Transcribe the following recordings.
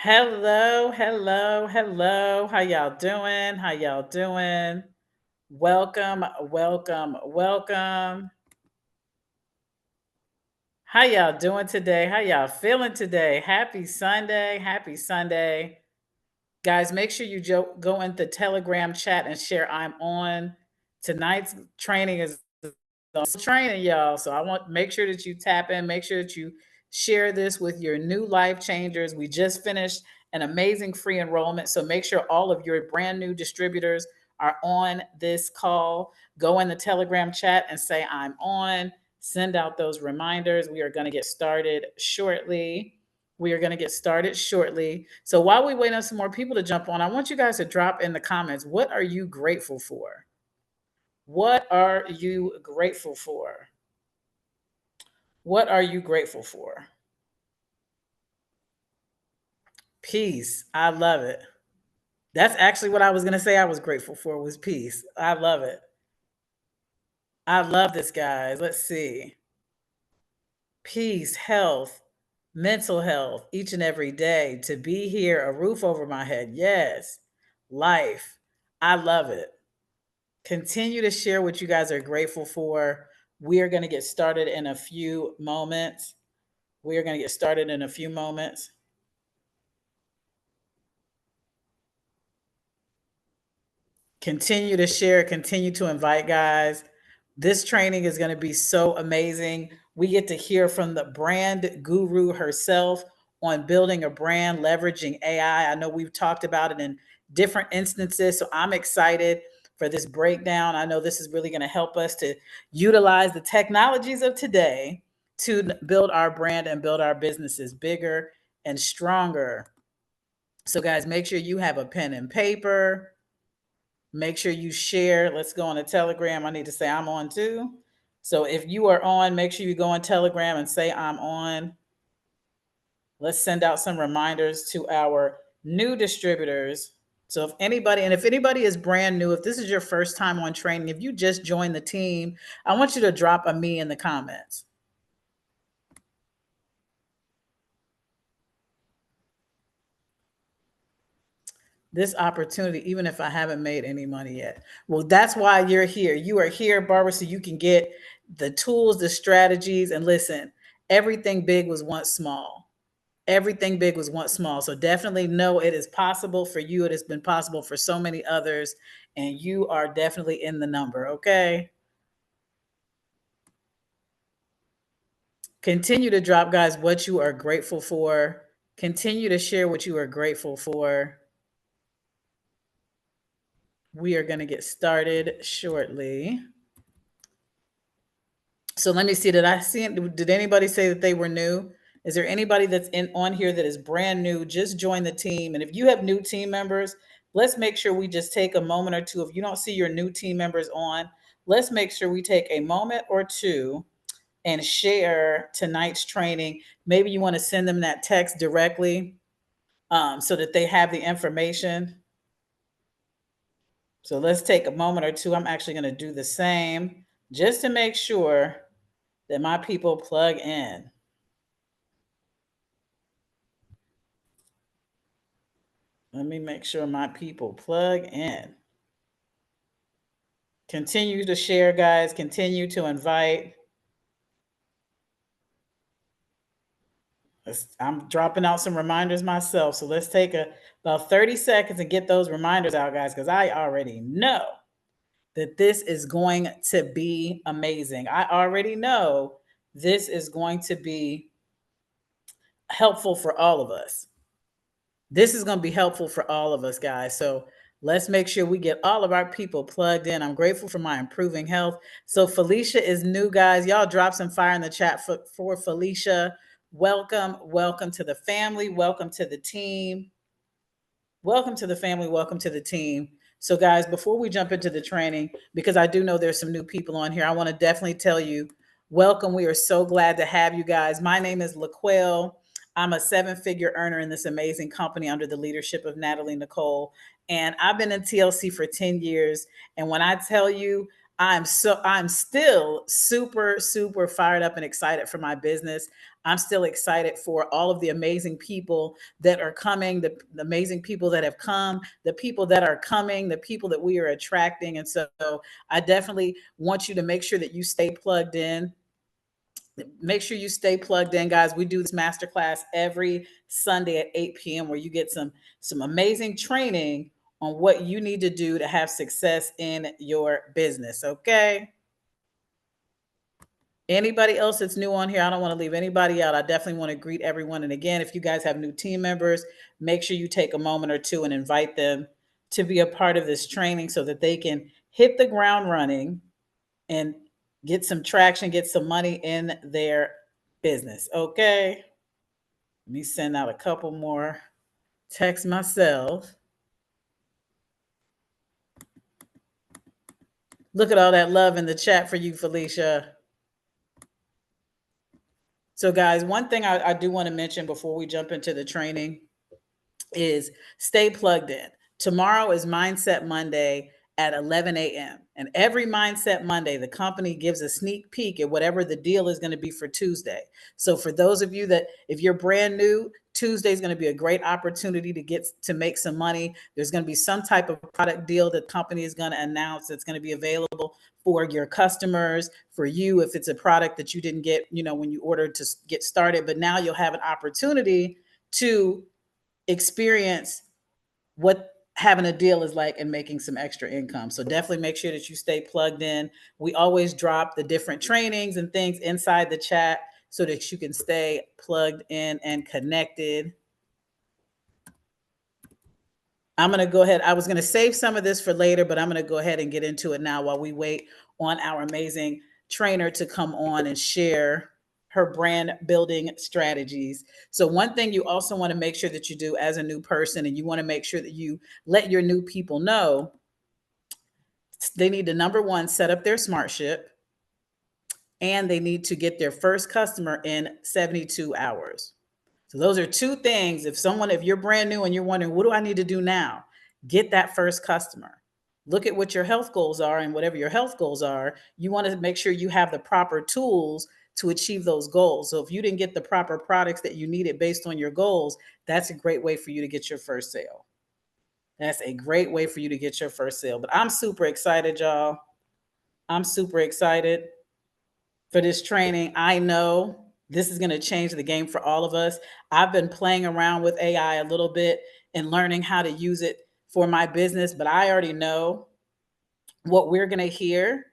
Hello, hello, hello. How y'all doing? How y'all doing? Welcome, welcome, welcome. How y'all doing today? How y'all feeling today? Happy Sunday. Happy Sunday. Guys, make sure you go in the Telegram chat and share I'm on. Tonight's training is training, y'all. So I want make sure that you tap in, make sure that you share this with your new life changers. We just finished an amazing free enrollment. So make sure all of your brand new distributors are on this call. Go in the Telegram chat and say I'm on. Send out those reminders. We are going to get started shortly. We are going to get started shortly. So while we wait on some more people to jump on, I want you guys to drop in the comments, what are you grateful for? What are you grateful for? What are you grateful for? Peace. I love it. That's actually what I was going to say I was grateful for was peace. I love it. I love this, guys. Let's see. Peace, health, mental health each and every day, to be here, a roof over my head. Yes. Life. I love it. Continue to share what you guys are grateful for. We are going to get started in a few moments. We are going to get started in a few moments. Continue to share, continue to invite, guys. This training is going to be so amazing. We get to hear from the brand guru herself on building a brand, leveraging AI. I know we've talked about it in different instances, so I'm excited for this breakdown. I know this is really going to help us to utilize the technologies of today to build our brand and build our businesses bigger and stronger. So, guys, make sure you have a pen and paper. Make sure you share. Let's go on a Telegram. I need to say I'm on too. So if you are on, make sure you go on Telegram and say I'm on. Let's send out some reminders to our new distributors. So if anybody is brand new, if this is your first time on training, if you just joined the team, I want you to drop a me in the comments. This opportunity, even if I haven't made any money yet. Well, that's why you're here. You are here, Barbara, so you can get the tools, the strategies, and listen, everything big was once small. Everything big was once small. So definitely know it is possible for you. It has been possible for so many others, and you are definitely in the number, okay? Continue to drop, guys, what you are grateful for. Continue to share what you are grateful for. We are going to get started shortly. So let me see. Did I see it? Did anybody say that they were new? Is there anybody that's in on here that is brand new? Just join the team. And if you have new team members, let's make sure we just take a moment or two. If you don't see your new team members on, let's make sure we take a moment or two and share tonight's training. Maybe you want to send them that text directly so that they have the information. So let's take a moment or two. I'm actually going to do the same just to make sure that my people plug in. Let me make sure my people plug in. Continue to share, guys. Continue to invite. I'm dropping out some reminders myself. So let's take about 30 seconds and get those reminders out, guys, because I already know that this is going to be amazing. I already know this is going to be helpful for all of us. This is going to be helpful for all of us, guys. So let's make sure we get all of our people plugged in. I'm grateful for my improving health. So Felicia is new, guys. Y'all drop some fire in the chat for Felicia. Welcome, welcome to the family. Welcome to the team. Welcome to the family. Welcome to the team. So, guys, before we jump into the training, because I do know there's some new people on here, I want to definitely tell you, welcome. We are so glad to have you guys. My name is Nicole. I'm a seven-figure earner in this amazing company under the leadership of Nathalie, Nicole. And I've been in TLC for 10 years. And when I tell you, I'm still super, super fired up and excited for my business. I'm still excited for all of the amazing people that are coming, the amazing people that have come, the people that are coming, the people that we are attracting. And so I definitely want you to make sure that you stay plugged in. Make sure you stay plugged in, guys. We do this masterclass every Sunday at 8 p.m. where you get some amazing training on what you need to do to have success in your business. Okay. Anybody else that's new on here, I don't want to leave anybody out. I definitely want to greet everyone. And again, if you guys have new team members, make sure you take a moment or two and invite them to be a part of this training so that they can hit the ground running and get some traction, get some money in their business. Okay. Let me send out a couple more texts myself. Look at all that love in the chat for you, Felicia. So, guys, one thing I do want to mention before we jump into the training is stay plugged in. Tomorrow is Mindset Monday at 11 a.m. And every Mindset Monday, the company gives a sneak peek at whatever the deal is going to be for Tuesday. So for those of you that, if you're brand new, Tuesday is going to be a great opportunity to get to make some money. There's going to be some type of product deal that the company is going to announce that's going to be available for your customers, for you, if it's a product that you didn't get, when you ordered to get started. But now you'll have an opportunity to experience what having a deal is like and making some extra income. So definitely make sure that you stay plugged in. We always drop the different trainings and things inside the chat so that you can stay plugged in and connected. I'm going to go ahead. I was going to save some of this for later, but I'm going to go ahead and get into it now while we wait on our amazing trainer to come on and share her brand building strategies. So one thing you also want to make sure that you do as a new person, and you want to make sure that you let your new people know, they need to, number one, set up their smart ship, and they need to get their first customer in 72 hours. So those are two things. If you're brand new and you're wondering, what do I need to do now? Get that first customer. Look at what your health goals are, and whatever your health goals are, you want to make sure you have the proper tools to achieve those goals. So if you didn't get the proper products that you needed based on your goals, that's a great way for you to get your first sale. That's a great way for you to get your first sale. But I'm super excited, y'all. I'm super excited for this training. I know this is going to change the game for all of us. I've been playing around with AI a little bit and learning how to use it for my business, but I already know what we're going to hear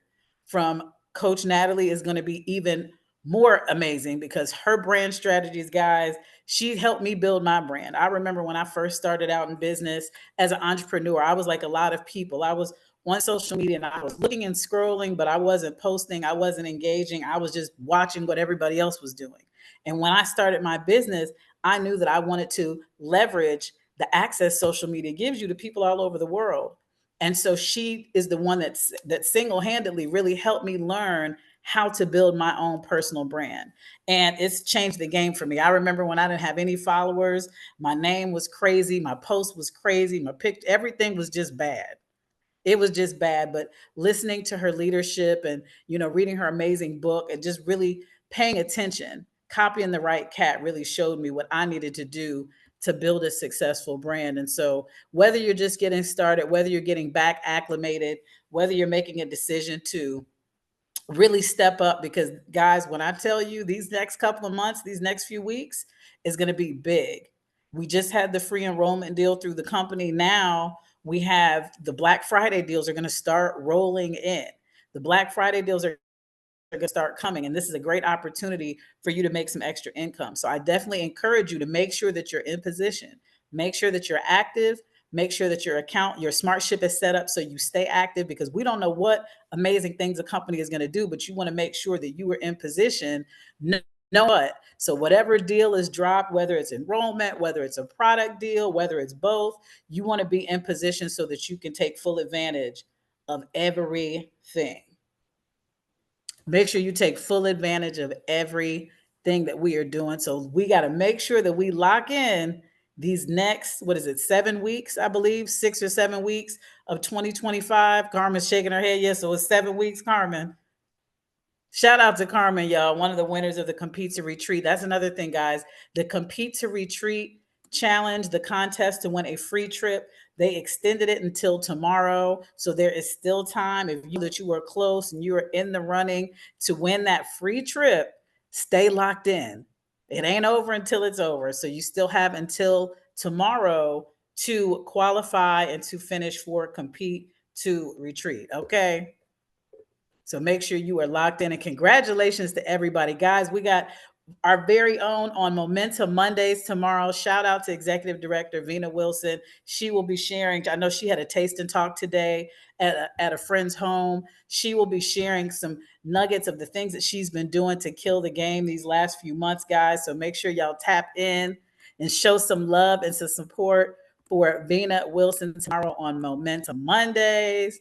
from Coach Nathalie is going to be even more amazing, because her brand strategies, guys, she helped me build my brand. I remember when I first started out in business as an entrepreneur, I was like a lot of people. I was on social media and I was looking and scrolling, but I wasn't posting, I wasn't engaging. I was just watching what everybody else was doing. And when I started my business, I knew that I wanted to leverage the access social media gives you to people all over the world. And so she is the one that single-handedly really helped me learn how to build my own personal brand. And it's changed the game for me. I remember when I didn't have any followers, my name was crazy, my post was crazy, my pic, everything was just bad. It was just bad. But listening to her leadership and, reading her amazing book and just really paying attention, copying the right cat really showed me what I needed to do to build a successful brand. And so whether you're just getting started, whether you're getting back acclimated, whether you're making a decision to really step up, because guys, when I tell you these next couple of months, these next few weeks is going to be big. We just had the free enrollment deal through the company. Now we have the Black Friday deals are going to start rolling in. The Black Friday deals are going to start coming, and this is a great opportunity for you to make some extra income. So I definitely encourage you to make sure that you're in position, make sure that you're active, make sure that your smart ship is set up so you stay active, because we don't know what amazing things a company is going to do, but you want to make sure that you are in position. Know what? So whatever deal is dropped, whether it's enrollment, whether it's a product deal, whether it's both, you want to be in position so that you can take full advantage of everything. Make sure you take full advantage of everything that we are doing. So we got to make sure that we lock in these next, what is it, 7 weeks, I believe, 6 or 7 weeks of 2025. Carmen's shaking her head. Yes, so it's 7 weeks, Carmen. Shout out to Carmen, y'all, one of the winners of the Compete to Retreat. That's another thing, guys. The Compete to Retreat challenge, the contest to win a free trip, they extended it until tomorrow. So there is still time. If you that you were close and you are in the running to win that free trip, stay locked in. It ain't over until it's over. So you still have until tomorrow to qualify and to finish for Compete to Retreat. Okay. So make sure you are locked in, and congratulations to everybody. Guys, we got our very own on Momentum Mondays tomorrow. Shout out to Executive Director Vina Wilson. She will be sharing, I know she had a taste and talk today at a friend's home. She will be sharing some nuggets of the things that she's been doing to kill the game these last few months, guys. So make sure y'all tap in and show some love and some support for Vina Wilson tomorrow on Momentum Mondays.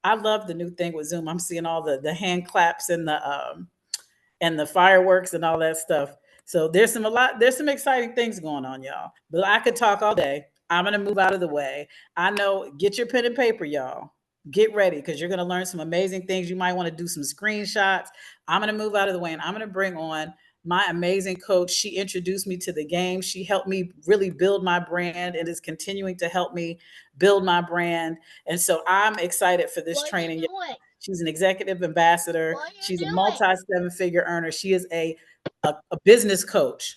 I love the new thing with Zoom. I'm seeing all the hand claps and the fireworks and all that stuff. So there's some exciting things going on, y'all. But I could talk all day. I'm gonna move out of the way. I know, get your pen and paper, y'all. Get ready because you're gonna learn some amazing things. You might want to do some screenshots. I'm gonna move out of the way and I'm gonna bring on my amazing coach. She introduced me to the game. She helped me really build my brand and is continuing to help me build my brand. And so I'm excited for this training. She's an executive ambassador. She's a multi-seven-figure earner. She is a business coach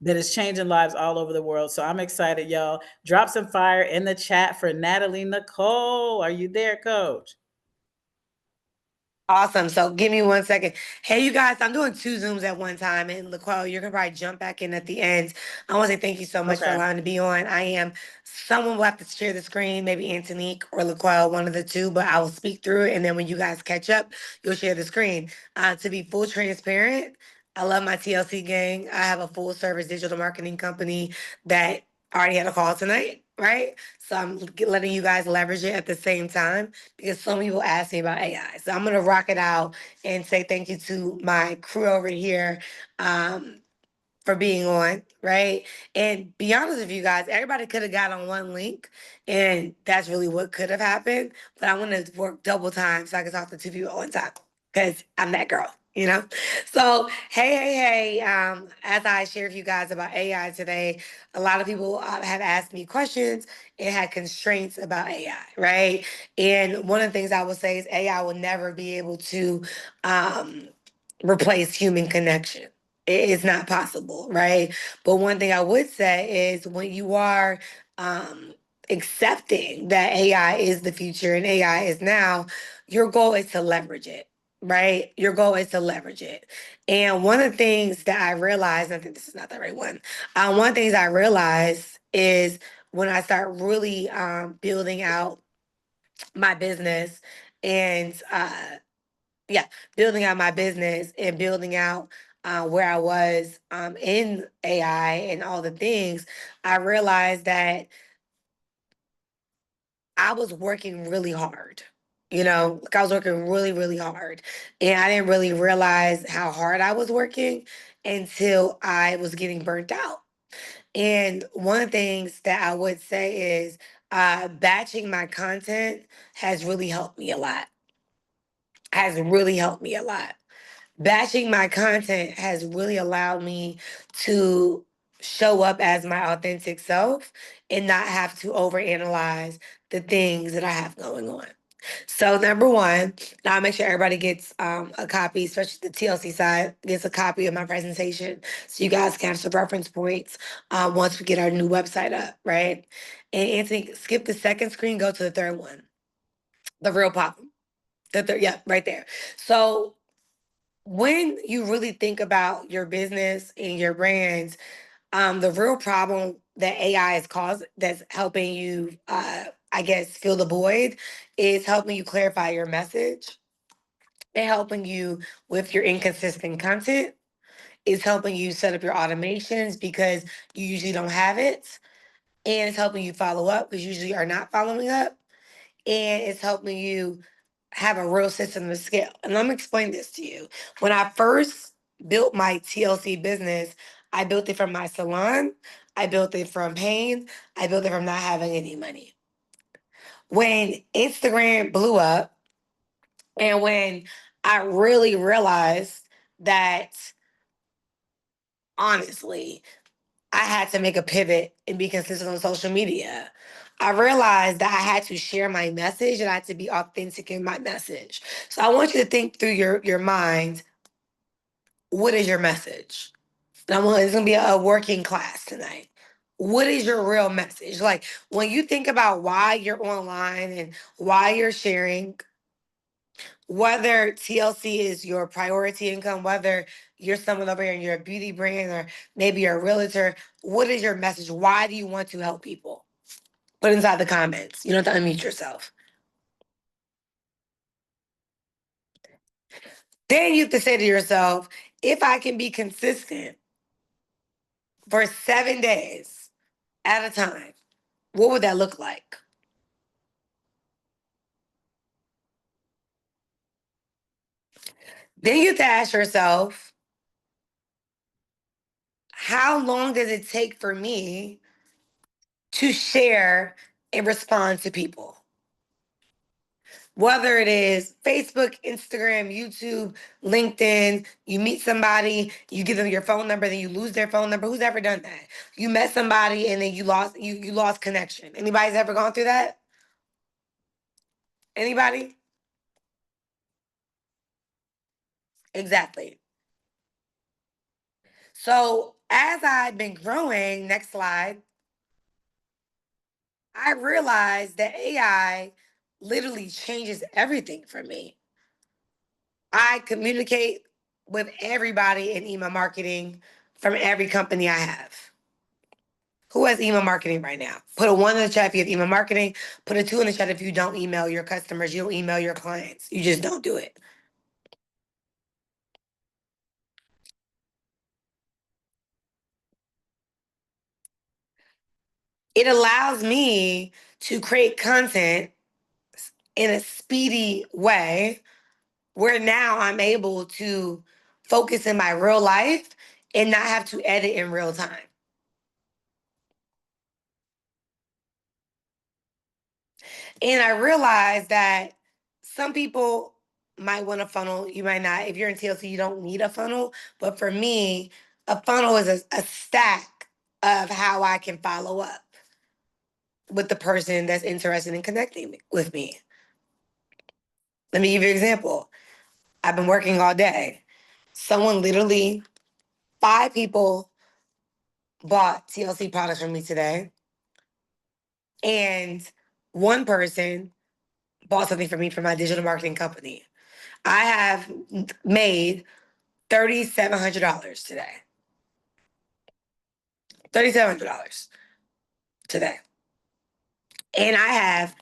that is changing lives all over the world. So I'm excited, y'all. Drop some fire in the chat for Nathalie Nicole. Are you there, coach? Awesome. So give me 1 second. Hey, you guys, I'm doing 2 Zooms at one time. And Nicole, you're going to probably jump back in at the end. I want to say thank you so much for Okay. allowing me to be on. Someone will have to share the screen, maybe Antonique or Laquelle, one of the two, but I will speak through it. And then when you guys catch up, you'll share the screen. To be full transparent, I love my TLC gang. I have a full service digital marketing company that already had a call tonight, right? So I'm letting you guys leverage it at the same time because some people ask me about AI. So I'm gonna rock it out and say thank you to my crew over here for being on, right? And be honest with you guys, everybody could have got on one link, and that's really what could have happened. But I want to work double time so I can talk to 2 people at one time because I'm that girl, you know? So, hey, as I shared with you guys about AI today, a lot of people have asked me questions and had constraints about AI, right? And one of the things I would say is AI will never be able to replace human connection. It's not possible, right? But one thing I would say is when you are um, accepting that AI is the future and AI is now, your goal is to leverage it, right? Your goal is to leverage it. And one of the things that I realized, I think this is not the right one. One of the things I realized is when I start really building out my business and yeah, building out my business and building out where I was in AI and all the things, I realized that I was working really hard. Like I was working really, really hard. And I didn't really realize how hard I was working until I was getting burnt out. And one of the things that I would say is batching my content has really helped me a lot. Has really helped me a lot. Batching my content has really allowed me to show up as my authentic self and not have to overanalyze the things that I have going on. So number one, I'll make sure everybody gets a copy, especially the TLC side, gets a copy of my presentation so you guys can have some reference points once we get our new website up, right? And Anthony, skip the second screen, go to the third one. The real problem. Yeah, right there. So when you really think about your business and your brands, the real problem that AI has caused that's helping you, I guess, fill the void is helping you clarify your message and helping you with your inconsistent content. Is helping you set up your automations because you usually don't have it. And it's helping you follow up because usually you are not following up. And it's helping you have a real system to scale. And let me explain this to you. When I first built my TLC business, I built it from my salon. I built it from pain. I built it from not having any money. When Instagram blew up and when I really realized that honestly, I had to make a pivot and be consistent on social media. I realized that I had to share my message and I had to be authentic in my message. So I want you to think through your mind, what is your message? And it's gonna be a working class tonight. What is your real message? Like when you think about why you're online and why you're sharing, whether TLC is your priority income, whether you're someone over here and you're a beauty brand or maybe you're a realtor, what is your message? Why do you want to help people? Put it inside the comments. You don't have to unmute yourself. Then you have to say to yourself, if I can be consistent for 7 days at a time, what would that look like? Then you have to ask yourself, how long does it take for me to share and respond to people? Whether it is Facebook, Instagram, YouTube, LinkedIn, you meet somebody, you give them your phone number, then you lose their phone number. Who's ever done that? You met somebody and then you lost connection. Anybody's ever gone through that? Anybody? Exactly. So as I've been growing, next slide, I realized that AI literally changes everything for me. I communicate with everybody in email marketing from every company I have. Who has email marketing right now? Put a 1 in the chat if you have email marketing. Put a 2 in the chat if you don't email your customers, you don't email your clients. You just don't do it. It allows me to create content in a speedy way where now I'm able to focus in my real life and not have to edit in real time. And I realized that some people might want a funnel, you might not. If you're in TLC, you don't need a funnel. But for me, a funnel is a stack of how I can follow up with the person that's interested in connecting with me. Let me give you an example. I've been working all day. Someone literally, 5 people bought TLC products from me today. And one person bought something from me from my digital marketing company. I have made $3,700 today. $3,700 today. And I have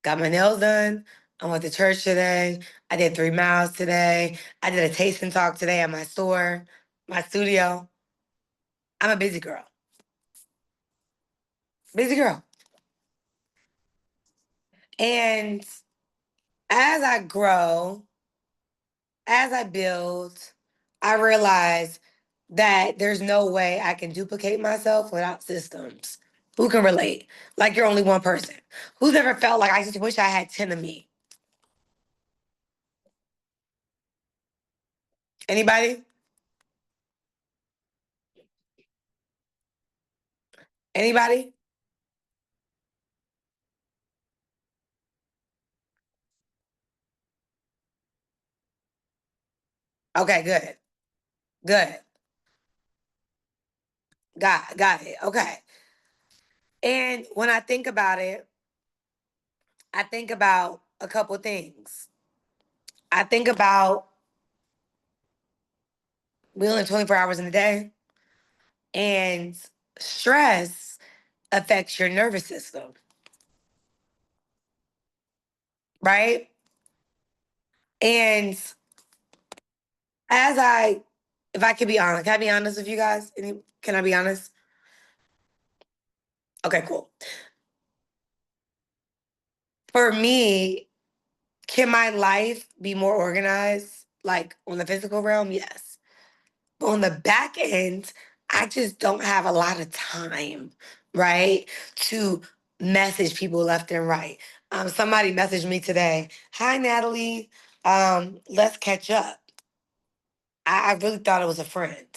got my nails done. I went to church today. I did 3 miles today. I did a tasting talk today at my store, my studio. I'm a busy girl. Busy girl. And as I grow, as I build, I realize that there's no way I can duplicate myself without systems. Who can relate? Like you're only one person. Who's ever felt like I just wish I had 10 of me? Anybody? Anybody? Okay, good. Good. Got it. Okay. And when I think about it, I think about a couple things. I think about we only have 24 hours in a day, and stress affects your nervous system, right? And as I, if I can be honest, can I be honest with you guys? Can I be honest? Okay, cool. For me, can my life be more organized, like on the physical realm? Yes. But on the back end, I just don't have a lot of time, right, to message people left and right. Somebody messaged me today. Hi, Natalie. Let's catch up. I really thought it was a friend.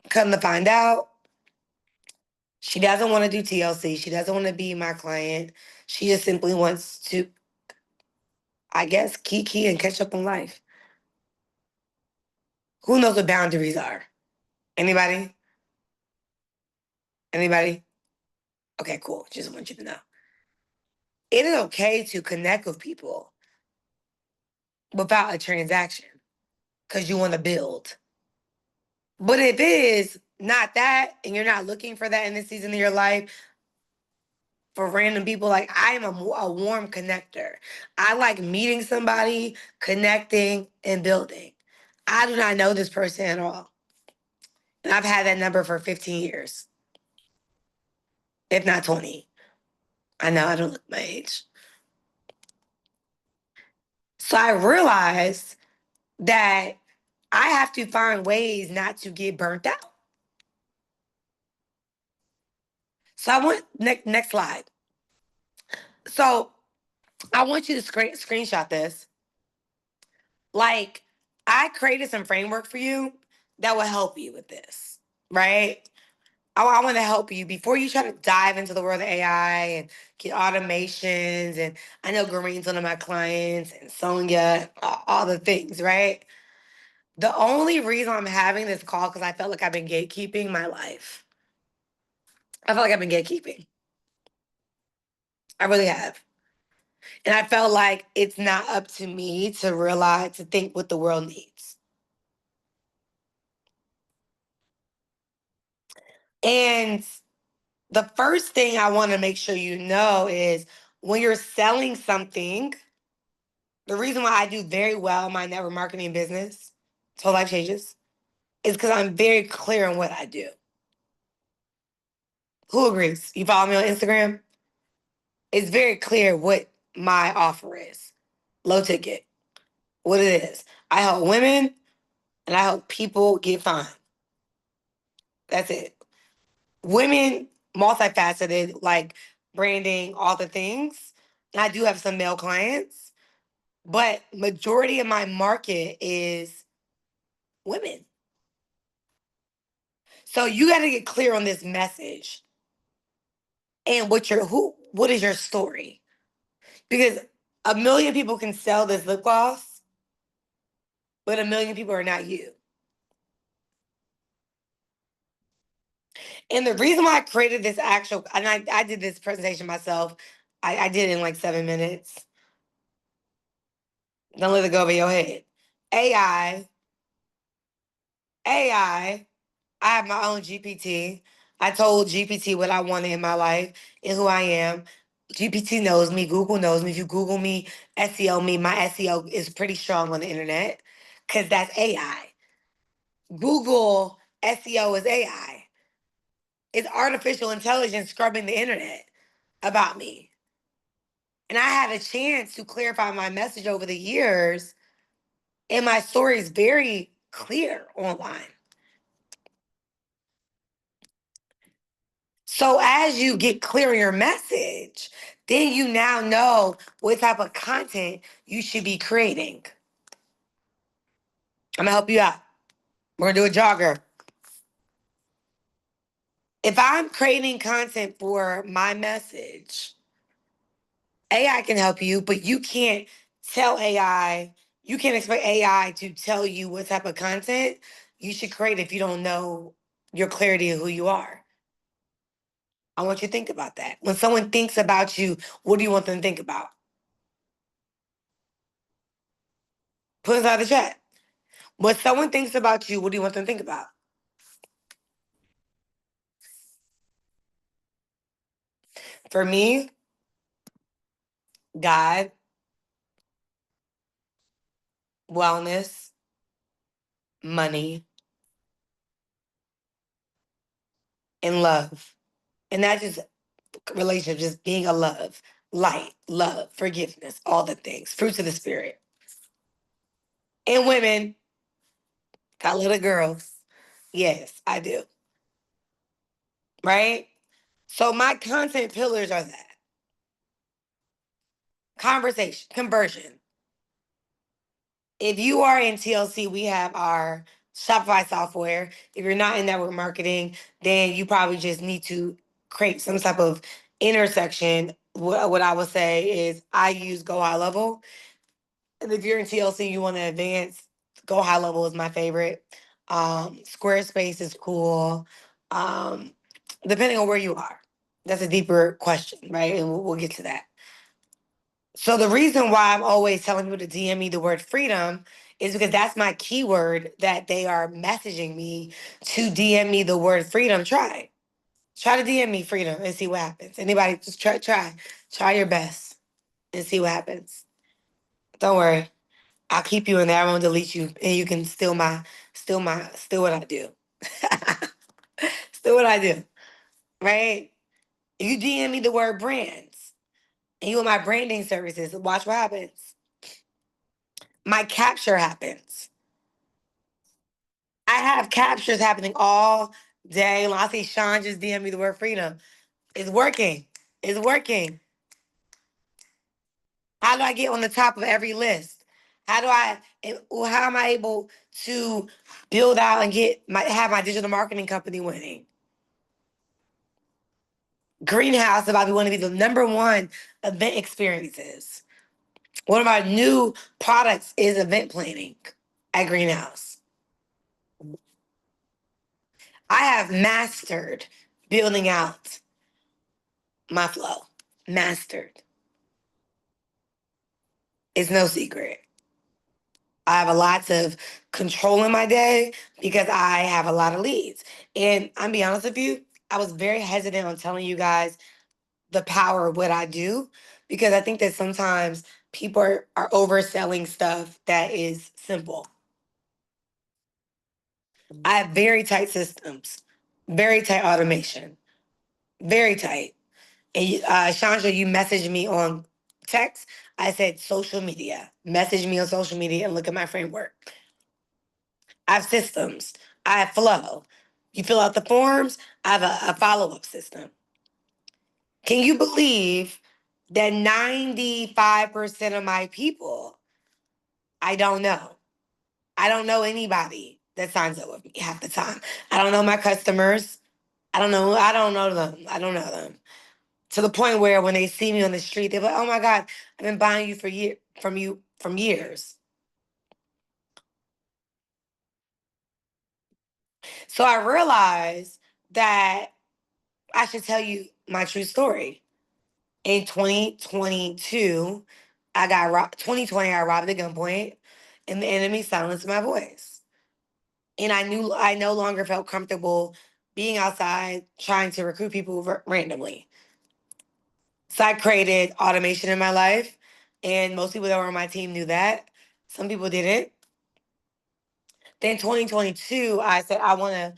Come to find out, she doesn't want to do TLC. She doesn't want to be my client. She just simply wants to, I guess, kiki and catch up on life. Who knows what boundaries are? Anybody? Anybody? Okay, cool. Just want you to know. It is okay to connect with people without a transaction because you want to build. But if it is not that and you're not looking for that in this season of your life, for random people, like I am a warm connector. I like meeting somebody, connecting, and building. I do not know this person at all. And I've had that number for 15 years, if not 20. I know I don't look my age. So I realized that I have to find ways not to get burnt out. So I want next slide. So I want you to screenshot this. Like I created some framework for you that will help you with this, right? I want to help you before you try to dive into the world of AI and get automations. And I know Green's one of my clients and Sonia, all the things, right? The only reason I'm having this call because I felt like I've been gatekeeping my life. I felt like I've been gatekeeping. I really have. And I felt like it's not up to me to realize, to think what the world needs. And the first thing I want to make sure you know is when you're selling something, the reason why I do very well in my network marketing business, Total Life Changes, is because I'm very clear on what I do. Who agrees? You follow me on Instagram? It's very clear what my offer is. Low ticket, what it is. I help women and I help people get fine. That's it. Women, multifaceted, like branding, all the things. And I do have some male clients, but majority of my market is women. So you got to get clear on this message and what is your story? Because a million people can sell this lip gloss, but a million people are not you. And the reason why I created this and I did this presentation myself, I did it in like 7 minutes. Don't let it go over your head. AI, AI, I have my own GPT. I told GPT what I wanted in my life and who I am. GPT knows me. Google knows me. If you Google me, SEO me, my SEO is pretty strong on the internet because that's AI. Google SEO is AI. It's artificial intelligence scrubbing the internet about me. And I had a chance to clarify my message over the years, and my story is very clear online. So as you get clear on your message, then you now know what type of content you should be creating. I'm gonna help you out. We're gonna do a jogger. If I'm creating content for my message, AI can help you, but you can't tell AI, you can't expect AI to tell you what type of content you should create if you don't know your clarity of who you are. I want you to think about that. When someone thinks about you, what do you want them to think about? Put it inside the chat. When someone thinks about you, what do you want them to think about? For me, God, wellness, money, and love. And not just relationship, just being a love, light, love, forgiveness, all the things, fruits of the spirit. And women, Got little girls. Yes, I do. Right? So my content pillars are that conversation, conversion. If you are in TLC, we have our Shopify software. If you're not in network marketing, then you probably just need to create some type of intersection. What I would say is I use Go High Level. And if you're in TLC, you want to advance, Go High Level is my favorite. Squarespace is cool. Um, depending on where you are. That's a deeper question, right? And we'll get to that. So the reason why I'm always telling people to DM me the word freedom is because that's my keyword that they are messaging me to DM me the word freedom. Try to DM me freedom and see what happens. Anybody just try your best and see what happens. Don't worry. I'll keep you in there. I won't delete you and you can steal what I do. Still what I do. Right? You DM me the word brands and you want my branding services. Watch what happens. My capture happens. I have captures happening all day long. I see Sean just DM me the word freedom. It's working. It's working. How do I get on the top of every list? How am I able to build out and have my digital marketing company winning? Greenhouse about we want to be the number one event experiences. One of our new products is event planning at Greenhouse. I have mastered building out my flow. Mastered. It's no secret. I have a lot of control in my day because I have a lot of leads. And I'm be honest with you, I was very hesitant on telling you guys the power of what I do because I think that sometimes people are overselling stuff that is simple. I have very tight systems, very tight automation, very tight. And Chandra, you messaged me on text. I said social media. Message me on social media and look at my framework. I have systems. I have flow. You fill out the forms. I have a follow-up system. Can you believe that 95% of my people, I don't know. I don't know anybody that signs up with me half the time. I don't know my customers. I don't know. I don't know them. I don't know them. To the point where when they see me on the street, they're like, "Oh my God, I've been buying you from years." So I realized that I should tell you my true story. In 2022, 2020, I robbed at gunpoint, and the enemy silenced my voice. And I knew I no longer felt comfortable being outside trying to recruit people randomly. So I created automation in my life, and most people that were on my team knew that. Some people didn't. Then 2022, I said I want to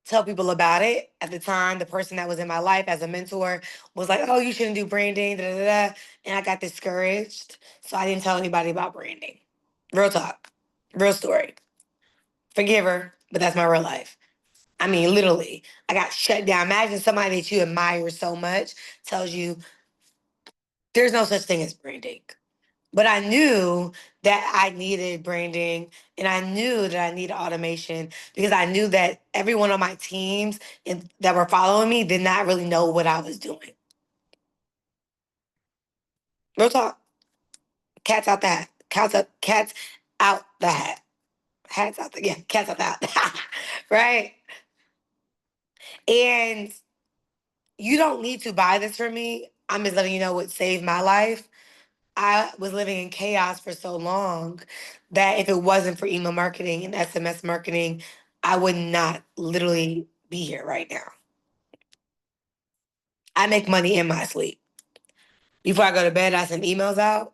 tell people about it. At the time, the person that was in my life as a mentor was like, "Oh, you shouldn't do branding." Da, da, da, da. And I got discouraged, so I didn't tell anybody about branding. Real talk, real story. Forgive her, but that's my real life. I mean, literally, I got shut down. Imagine somebody that you admire so much tells you there's no such thing as branding. But I knew that I needed branding and I knew that I needed automation because I knew that everyone on my teams that were following me did not really know what I was doing. Real talk. Cats out the hat. Cats out the hat. Hats out the yeah, cats out the hat. Right? And you don't need to buy this from me. I'm just letting you know what saved my life. I was living in chaos for so long that if it wasn't for email marketing and SMS marketing, I would not literally be here right now. I make money in my sleep. Before I go to bed, I send emails out.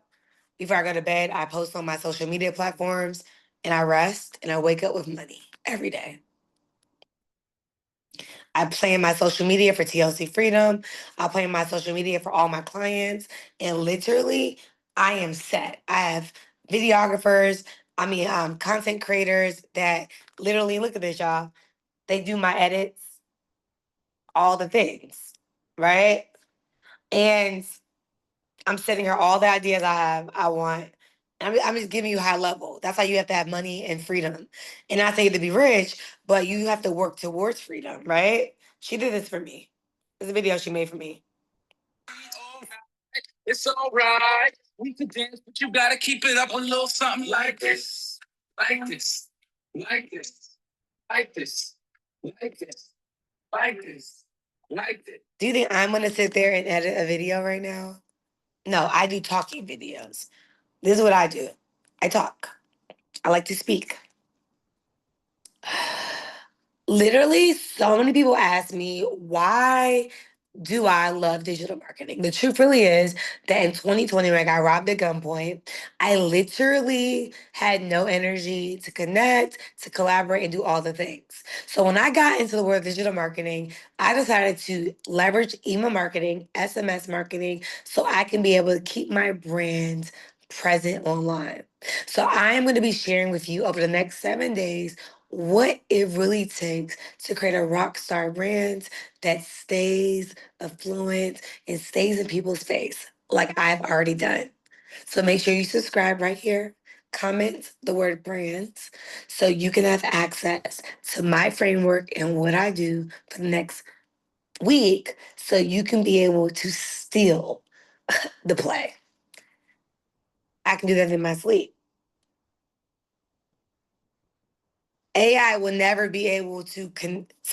Before I go to bed, I post on my social media platforms and I rest and I wake up with money every day. I plan my social media for TLC Freedom. I plan my social media for all my clients. And literally, I am set. I have videographers. content creators that literally, look at this, y'all. They do my edits, all the things, right? And I'm sending her all the ideas I want. I'm just giving you high level. That's how you have to have money and freedom. And not saying to be rich, but you have to work towards freedom, right? She did this for me. This is a video she made for me. It's all right. We could dance, but you gotta keep it up a little something like this, like this, like this, like this, like this, like this, like this. Do you think I'm gonna sit there and edit a video right now? No, I do talking videos. This is what I do. I talk. I like to speak. Literally, so many people ask me, why do I love digital marketing? The truth really is that in 2020, when I got robbed at gunpoint, I literally had no energy to connect, to collaborate, and do all the things. So when I got into the world of digital marketing, I decided to leverage email marketing, SMS marketing, so I can be able to keep my brand present online. So I am going to be sharing with you over the next 7 days what it really takes to create a rock star brand that stays affluent and stays in people's face like I've already done. So make sure you subscribe right here, comment the word brands so you can have access to my framework and what I do for the next week so you can be able to steal the play. I can do that in my sleep. AI will never be able to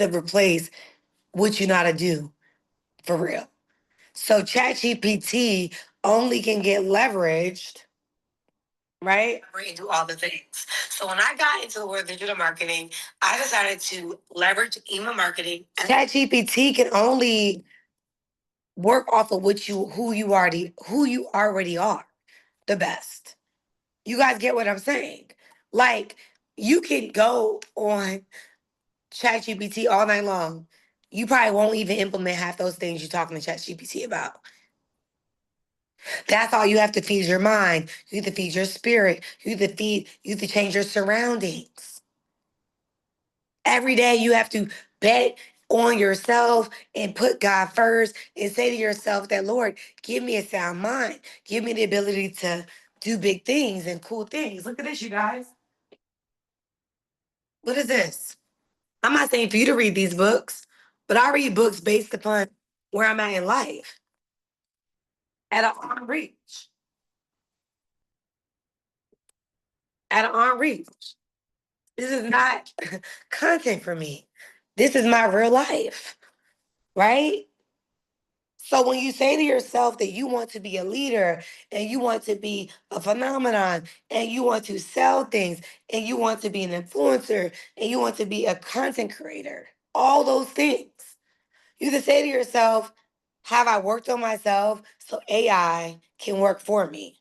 replace what you know how to do for real. So ChatGPT only can get leveraged, right? And do all the things. So when I got into the world of digital marketing, I decided to leverage email marketing. ChatGPT can only work off of who you already are the best. You guys get what I'm saying? Like, you can go on ChatGPT all night long. You probably won't even implement half those things you're talking to ChatGPT about. That's all you have to feed your mind. You have to feed your spirit. You have to change your surroundings. Every day you have to bet on yourself and put God first and say to yourself that, Lord, give me a sound mind. Give me the ability to do big things and cool things. Look at this, you guys. What is this? I'm not saying for you to read these books, but I read books based upon where I'm at in life at an arm reach. At an arm reach. This is not content for me. This is my real life, right? So when you say to yourself that you want to be a leader and you want to be a phenomenon and you want to sell things and you want to be an influencer and you want to be a content creator, all those things, you can say to yourself, have I worked on myself so AI can work for me?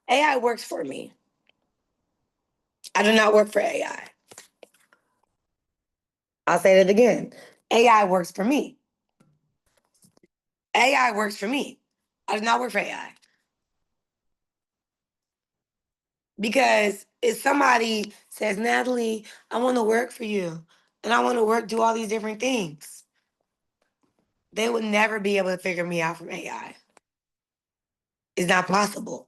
AI works for me. I do not work for AI. I'll say that again. AI works for me. AI works for me. I do not work for AI. Because if somebody says, Natalie, I want to work for you and I want to do all these different things, they would never be able to figure me out from AI. It's not possible.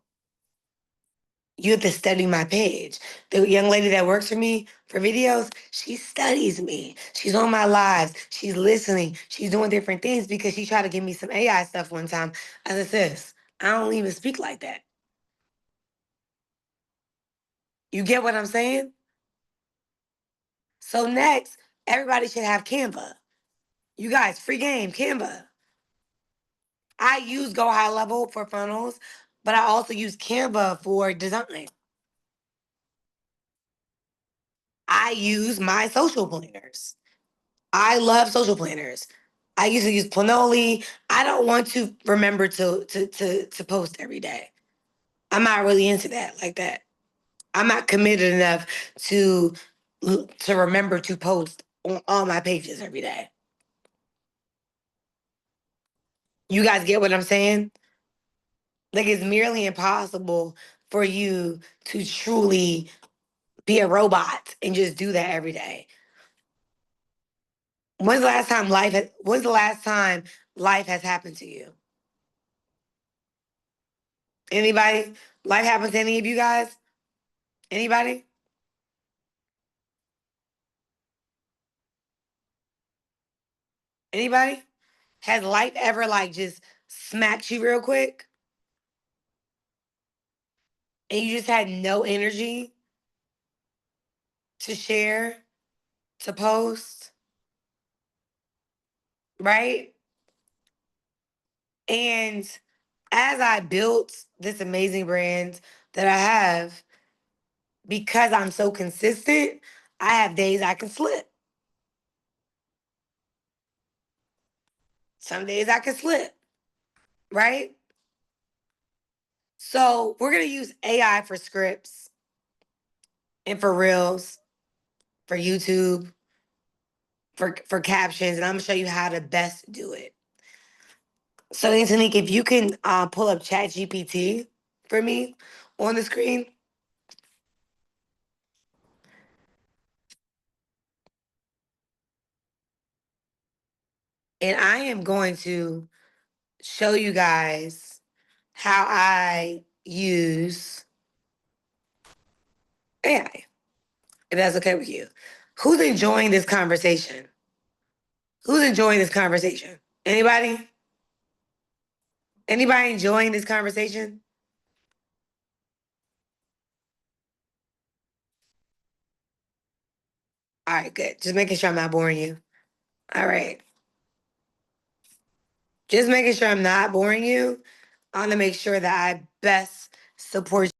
You have to study my page. The young lady that works for me for videos, she studies me. She's on my lives. She's listening. She's doing different things because she tried to give me some AI stuff one time. I said, sis, I don't even speak like that. You get what I'm saying? So next, everybody should have Canva. You guys, free game, Canva. I use Go High Level for funnels, but I also use Canva for design. I use my social planners. I love social planners. I used to use Planoly. I don't want to remember to post every day. I'm not really into that like that. I'm not committed enough to to remember to post on all my pages every day. You guys get what I'm saying? Like it's merely impossible for you to truly be a robot and just do that every day. When's the last time life has happened to you? Anybody? Life happened to any of you guys? Anybody? Anybody? Has life ever like just smacked you real quick and you just had no energy to share, to post, right? And as I built this amazing brand that I have, because I'm so consistent, I have days I can slip. Some days I can slip, right? So we're gonna use AI for scripts and for reels, for YouTube, for captions, and I'm gonna show you how to best do it. So Anthony, if you can pull up Chat GPT for me on the screen. And I am going to show you guys how I use AI, if that's okay with you. Who's enjoying this conversation? Who's enjoying this conversation? Anybody? Anybody enjoying this conversation? All right, good. Just making sure I'm not boring you. All right. Just making sure I'm not boring you. I want to make sure that I best support you.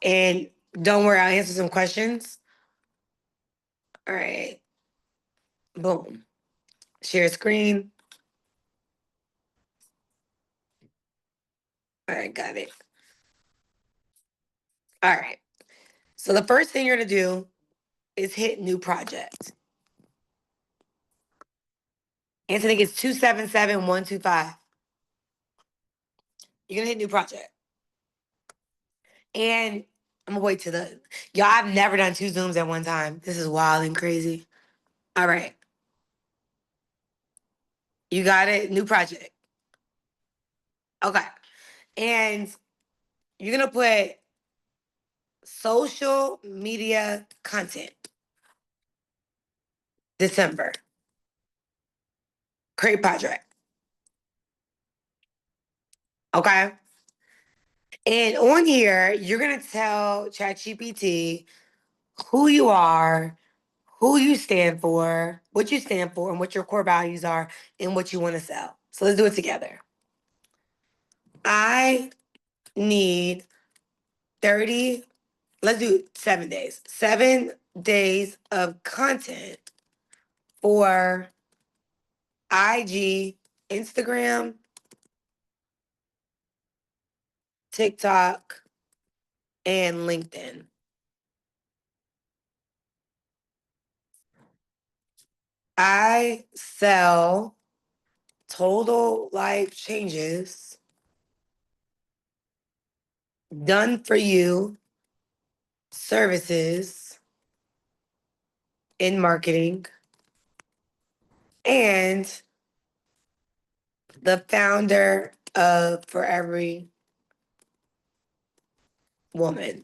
And don't worry, I'll answer some questions. All right. Boom. Share screen. All right, got it. All right. So the first thing you're going to do is hit new project. Anthony gets 277125. You're going to hit new project. And I'm going to wait to y'all, I've never done 2 Zooms at one time. This is wild and crazy. All right. You got it. New project. Okay. And you're going to put social media content. December. Create project. Okay. And on here, you're going to tell ChatGPT who you are, who you stand for, what you stand for, and what your core values are, and what you want to sell. So let's do it together. I need 30, let's do 7 days. 7 days of content for IG, Instagram, TikTok, and LinkedIn. I sell total life changes done for you services in marketing and the founder of For Every Woman.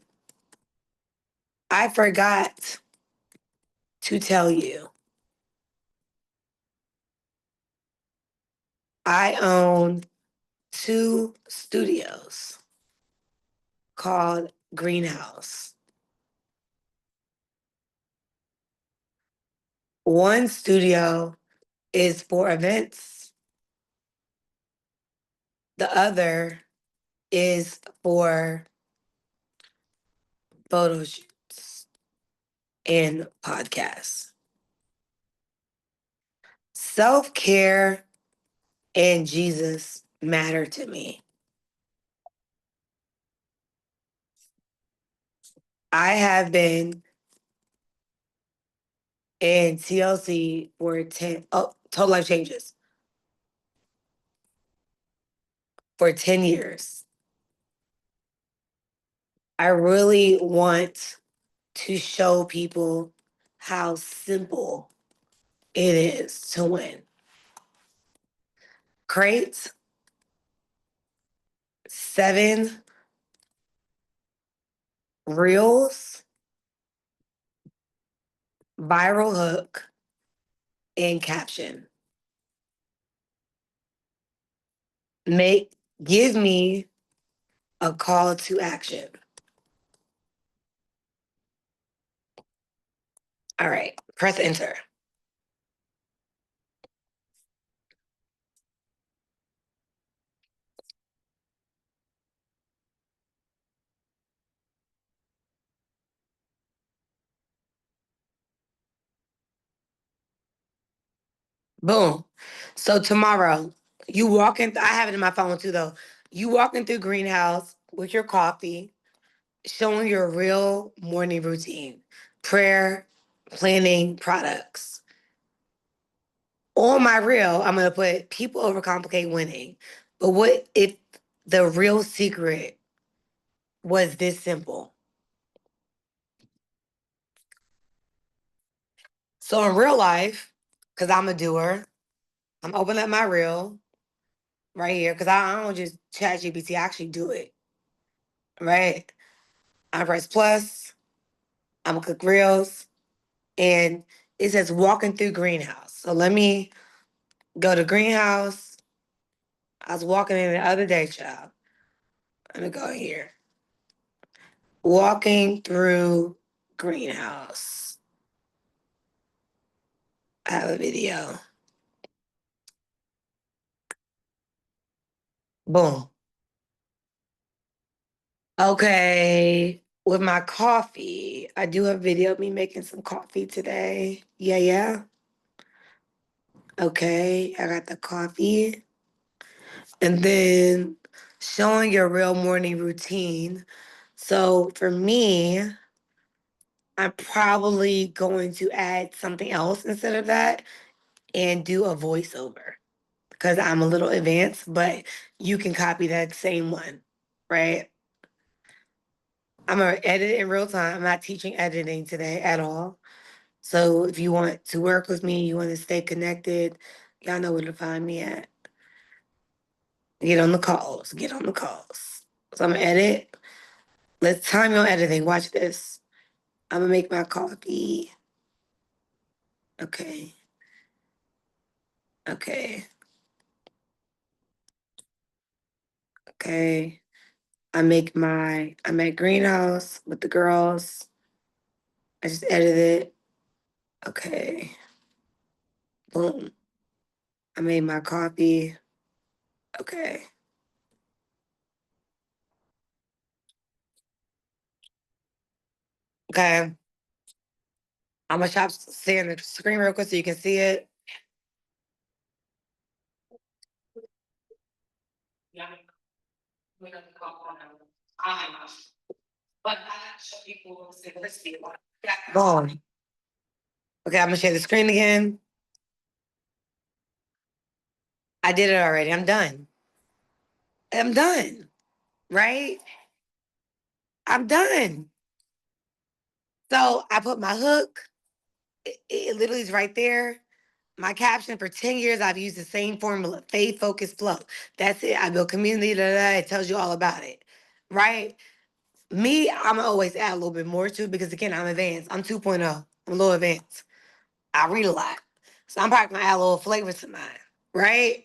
I forgot to tell you, I own 2 studios called Greenhouse. One studio is for events, the other is for photo shoots and podcasts. Self care and Jesus matter to me. I have been in TLC for 10, oh, Total Life Changes, for 10 years. I really want to show people how simple it is to win. Create 7 reels, viral hook, and caption. Give me a call to action. All right, press enter. Boom. So tomorrow, you walking. I have it in my phone too, though. You walking through greenhouse with your coffee, showing your real morning routine, prayer, planning, products. On my reel, I'm gonna put people overcomplicate winning. But what if the real secret was this simple? So in real life, because I'm a doer, I'm opening up my reel right here because I don't just chat GPT, I actually do it. Right? I press plus, I'm gonna cook reels, and it says walking through greenhouse. So let me go to greenhouse. I was walking in the other day, child. Let me go here. Walking through greenhouse. I have a video. Boom. Okay. With my coffee, I do a video of me making some coffee today. Yeah, yeah. Okay, I got the coffee. And then showing your real morning routine. So for me, I'm probably going to add something else instead of that and do a voiceover because I'm a little advanced, but you can copy that same one, right? I'm gonna edit it in real time. I'm not teaching editing today at all. So if you want to work with me, you want to stay connected, y'all know where to find me at. Get on the calls. Get on the calls. So I'm gonna edit. Let's time your editing. Watch this. I'm gonna make my coffee. Okay. Okay. Okay. I'm at greenhouse with the girls. I just edited it. Okay. Boom. I made my coffee. Okay. Okay. I'm gonna share the screen real quick so you can see it. Yeah. Boom. Okay, I'm gonna share the screen again. I did it already. I'm done. I'm done. Right? I'm done. So I put my hook. It literally is right there. My caption for 10 years, I've used the same formula, faith, focus, flow. That's it. I build community, da, da, da. It tells you all about it. Right? Me, I'm gonna always add a little bit more to it because again, I'm advanced. I'm 2.0. I'm a little advanced. I read a lot. So I'm probably gonna add a little flavor to mine. Right?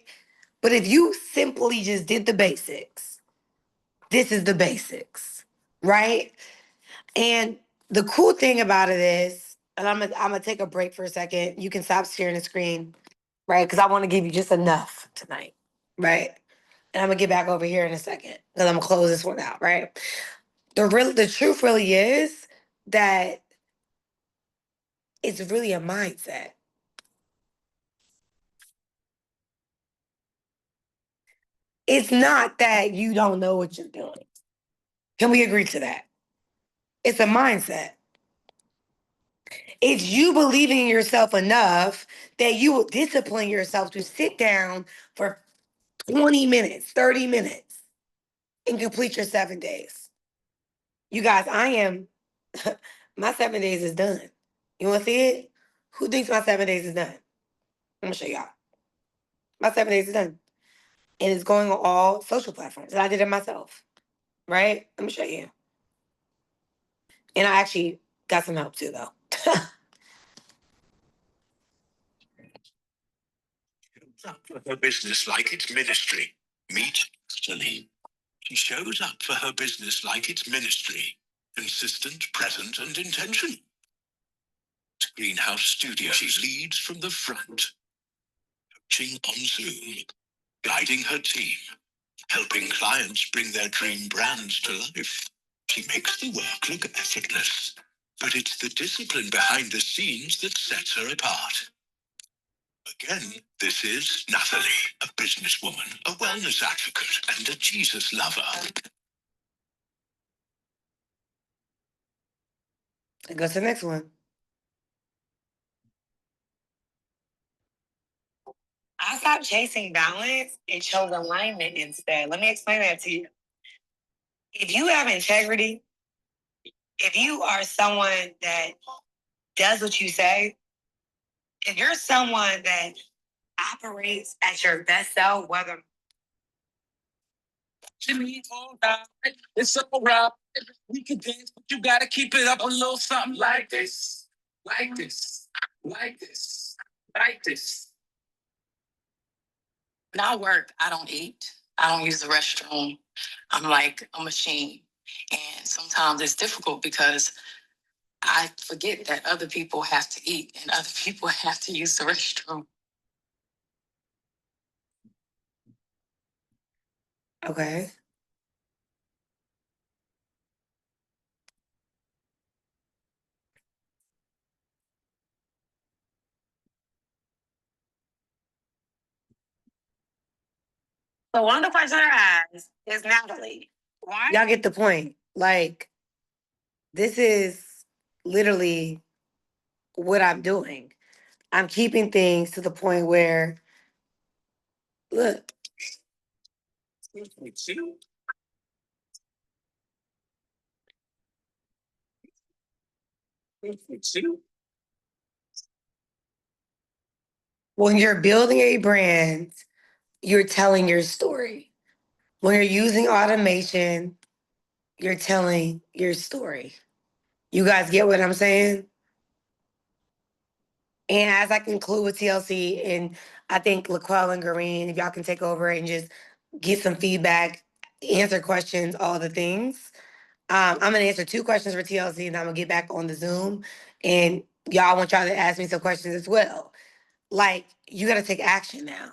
But if you simply just did the basics, this is the basics. Right? And the cool thing about it is, and I'm gonna take a break for a second. You can stop sharing the screen, right? Because I want to give you just enough tonight, right? And I'm gonna get back over here in a second because I'm gonna close this one out, right? The truth really is that it's really a mindset. It's not that you don't know what you're doing. Can we agree to that? It's a mindset. It's you believing in yourself enough that you will discipline yourself to sit down for 20 minutes, 30 minutes, and complete your 7 days. You guys, I am, my 7 days is done. You want to see it? Who thinks my 7 days is done? I'm going to show y'all. My 7 days is done. And it's going on all social platforms. And I did it myself, right? Let me show you. And I actually got some help too, though. Up for her business like it's ministry. Meet Nathalie. She shows up for her business like it's ministry. Consistent, present, and intentional. Greenhouse Studio. She leads from the front. Coaching on Zoom. Guiding her team. Helping clients bring their dream brands to life. She makes the work look effortless. But it's the discipline behind the scenes that sets her apart. Again, this is Nathalie, a businesswoman, a wellness advocate, and a Jesus lover. Go to the next one. I stopped chasing balance and chose alignment instead. Let me explain that to you. If you have integrity, if you are someone that does what you say, if you're someone that operates at your best self, whether Jimmy, hold on, it's all right. We can dance, but you gotta keep it up a little something like this, like this, like this, like this. When I work, I don't eat. I don't use the restroom. I'm like a machine. And sometimes it's difficult because I forget that other people have to eat and other people have to use the restroom. okay. So one of the questions I asked is Nathalie. Why? Y'all get the point. Like, this is literally what I'm doing. I'm keeping things to the point where, look, when you're building a brand, you're telling your story. When you're using automation, you're telling your story. You guys get what I'm saying? And as I conclude with TLC, and I think Laquelle and Green, if y'all can take over and just get some feedback, answer questions, all the things. I'm gonna answer 2 questions for TLC, and I'm gonna get back on the Zoom. And y'all, I want y'all to ask me some questions as well. Like, you got to take action now,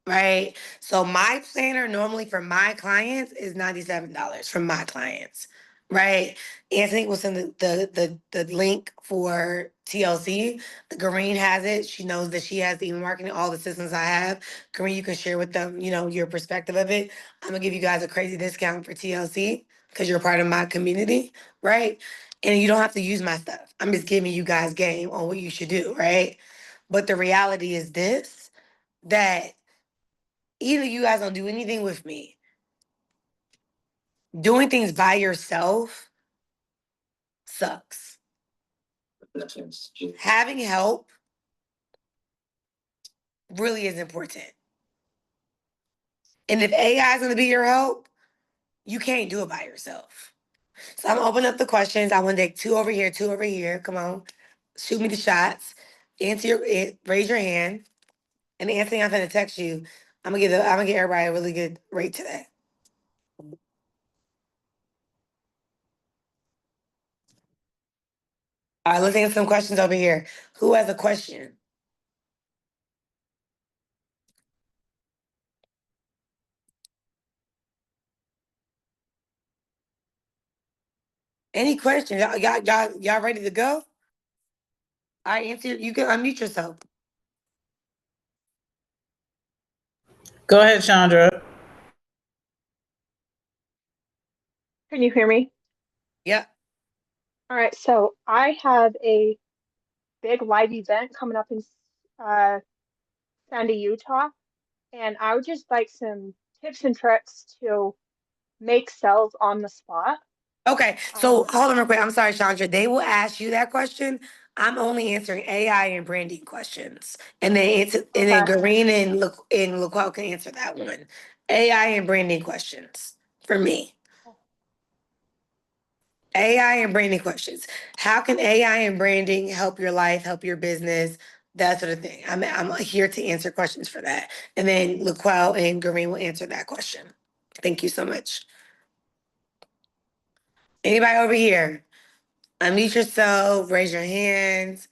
right? So my planner normally for my clients is $97 for my clients, right? Anthony will send the link for TLC. Green has it. She knows that she has the email marketing, all the systems I have. Green, you can share with them, your perspective of it. I'm gonna give you guys a crazy discount for TLC because you're part of my community, right? And you don't have to use my stuff. I'm just giving you guys game on what you should do, right? But the reality is this, that either you guys don't do anything with me, doing things by yourself sucks. Having help really is important. And if AI is going to be your help, you can't do it by yourself. So I'm opening up the questions. I want to take 2 over here, 2 over here. Come on, shoot me the shots. Raise your hand. And Anthony, I'm gonna text you. I'm gonna give everybody a really good rate today. All right, let's answer some questions over here. Who has a question? Any questions? Y'all ready to go? All right, answer. You can unmute yourself. Go ahead, Chandra. Can you hear me? Yep. All right, so I have a big live event coming up in uh, Sandy, Utah, and I would just like some tips and tricks to make sales on the spot. Okay, so Um, hold on real quick. I'm sorry, Chandra. They will ask you that question. I'm only answering AI and branding questions, and then okay. Gareen and Laquel can answer that one. AI and branding questions for me. AI and branding questions. How can AI and branding help your life, help your business, that sort of thing? I'm here to answer questions for that, and then Laquel and Gareen will answer that question. Thank you so much. Anybody over here? Unmute yourself, raise your hands.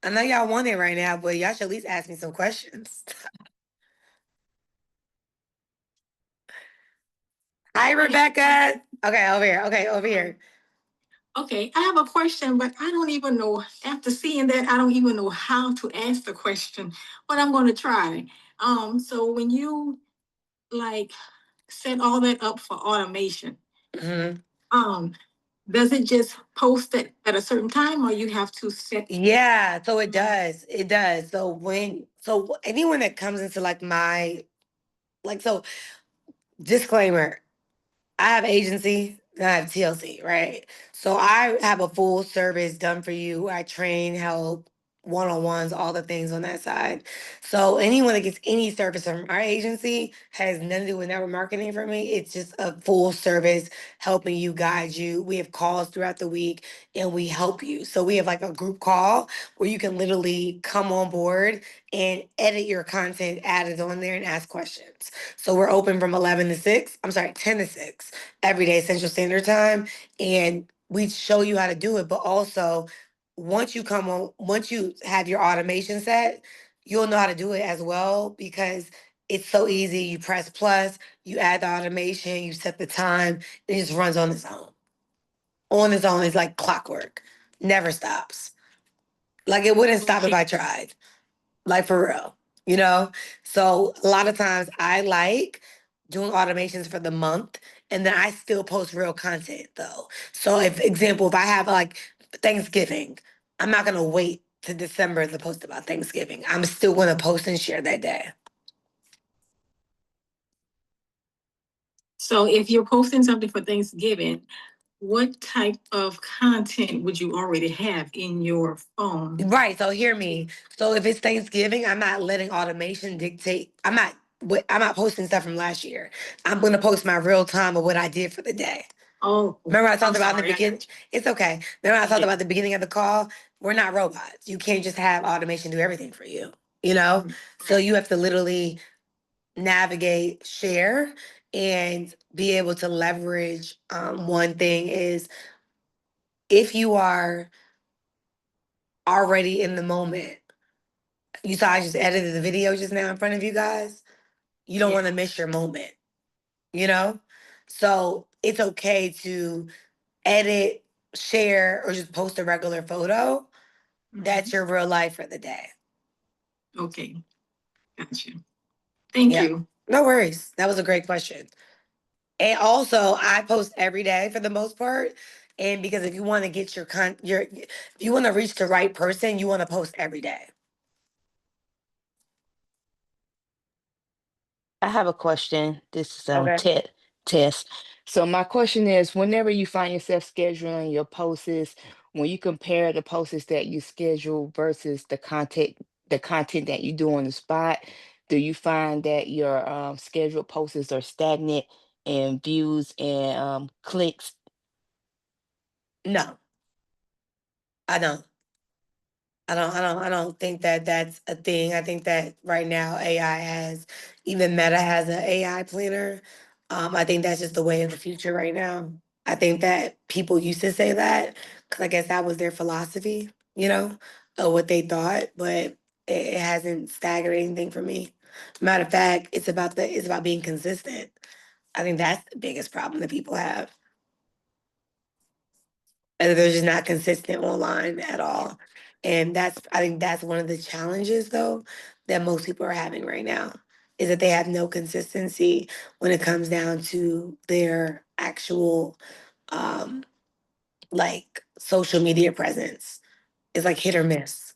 I know y'all want it right now, but y'all should at least ask me some questions. Hi, Rebecca. Okay, over here. Okay, over here. Okay, I have a question, but I don't even know. After seeing that, I don't even know how to ask the question, but I'm going to try. So when you like set all that up for automation, Mhm. um, does it just post it at a certain time, or you have to set? Yeah, so it does. It does. So anyone that comes into so disclaimer, I have agency and I have TLC, right? So I have a full service done for you. I train, help, one-on-ones, all the things on that side. So anyone that gets any service from our agency has nothing to do with network marketing for me. It's just a full service helping you, guide you. We have calls throughout the week and we help you. So we have like a group call where you can literally come on board and edit your content, add it on there and ask questions. So we're open from 11 to 6. I'm sorry, 10 to 6 every day Central Standard Time. And we show you how to do it. But also, once you have your automation set, you'll know how to do it as well because it's so easy. You press plus, you add the automation, you set the time, it just runs on its own. On its own, it's like clockwork, never stops. Like it wouldn't stop if I tried. Like for real, you know? So a lot of times I like doing automations for the month and then I still post real content though. So if I have like Thanksgiving, I'm not gonna wait to December to post about Thanksgiving. I'm still gonna post and share that day. So if you're posting something for Thanksgiving, what type of content would you already have in your phone? Right. So hear me. So if it's Thanksgiving, I'm not letting automation dictate. I'm not posting stuff from last year. I'm gonna post my real time of what I did for the day. Oh, Remember I I'm talked about in the sorry. beginning? It's okay. Remember I talked Yeah. about the beginning of the call? We're not robots. You can't just have automation do everything for you, you know? So you have to literally navigate, share, and be able to leverage. One thing is if you are already in the moment, you saw I just edited the video just now in front of you guys. You don't Yeah. want to miss your moment, you know? So it's okay to edit, share, or just post a regular photo. That's your real life for the day. Okay, gotcha. Thank Yeah. you. No worries. That was a great question. And also, I post every day for the most part. And because if you want to get if you want to reach the right person, you want to post every day. I have a question. This is Okay. test. So my question is, whenever you find yourself scheduling your posts, when you compare the posts that you schedule versus the content that you do on the spot, do you find that your scheduled posts are stagnant and views and clicks? No, I don't. I don't think that that's a thing. I think that right now even Meta has an AI planner. I think that's just the way of the future right now. I think that people used to say that because I guess that was their philosophy, of what they thought, but it hasn't staggered anything for me. Matter of fact, it's about being consistent. I think that's the biggest problem that people have. And they're just not consistent online at all. And I think that's one of the challenges though that most people are having right now is that they have no consistency when it comes down to their actual um like social media presence. It's like hit or miss.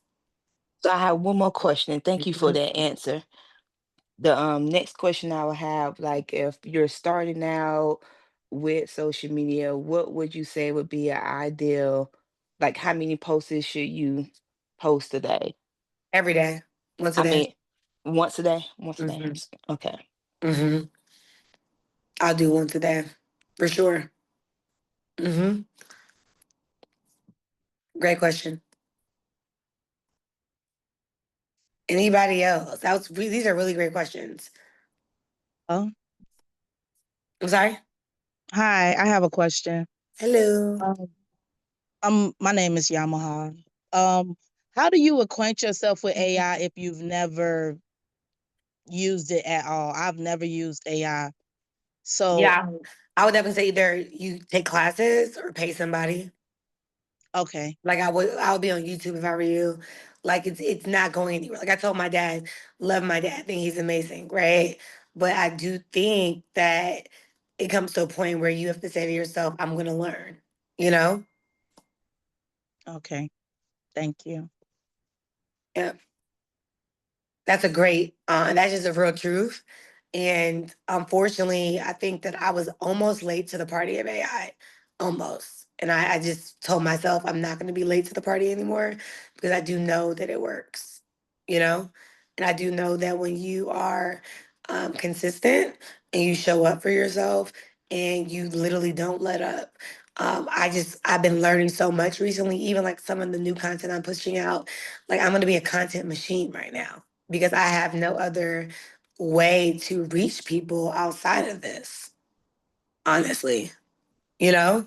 So I have one more question, and thank you for Mhm. that answer. The next question I would have, like, if you're starting out with social media, what would you say would be an ideal, like, how many posts should you post a day? Every day, once a I day. mean, once a day? Once a day. Hmm. Okay. Hmm. I'll do once a day for sure. Hmm. Great question. Anybody else? These are really great questions. Oh, I'm sorry. hi, I have a question. Hello. Um, my name is Yamaha. Um, how do you acquaint yourself with AI if you've never used it at all? I've never used AI. So, Yeah, I would definitely say either you take classes or pay somebody. okay, Like I would be on YouTube if I were you. Like it's not going anywhere. Like I told my dad, love my dad, think he's amazing, right? But I do think that it comes to a point where you have to say to yourself, I'm gonna learn, you know? okay, thank you. Yeah. That's a great, that's just a real truth. And unfortunately, I think that I was almost late to the party of AI, almost. And I just told myself I'm not going to be late to the party anymore because I do know that it works, you know? And I do know that when you are consistent and you show up for yourself and you literally don't let up. I've been learning so much recently, even like some of the new content I'm pushing out. Like I'm going to be a content machine right now because I have no other way to reach people outside of this, honestly, you know?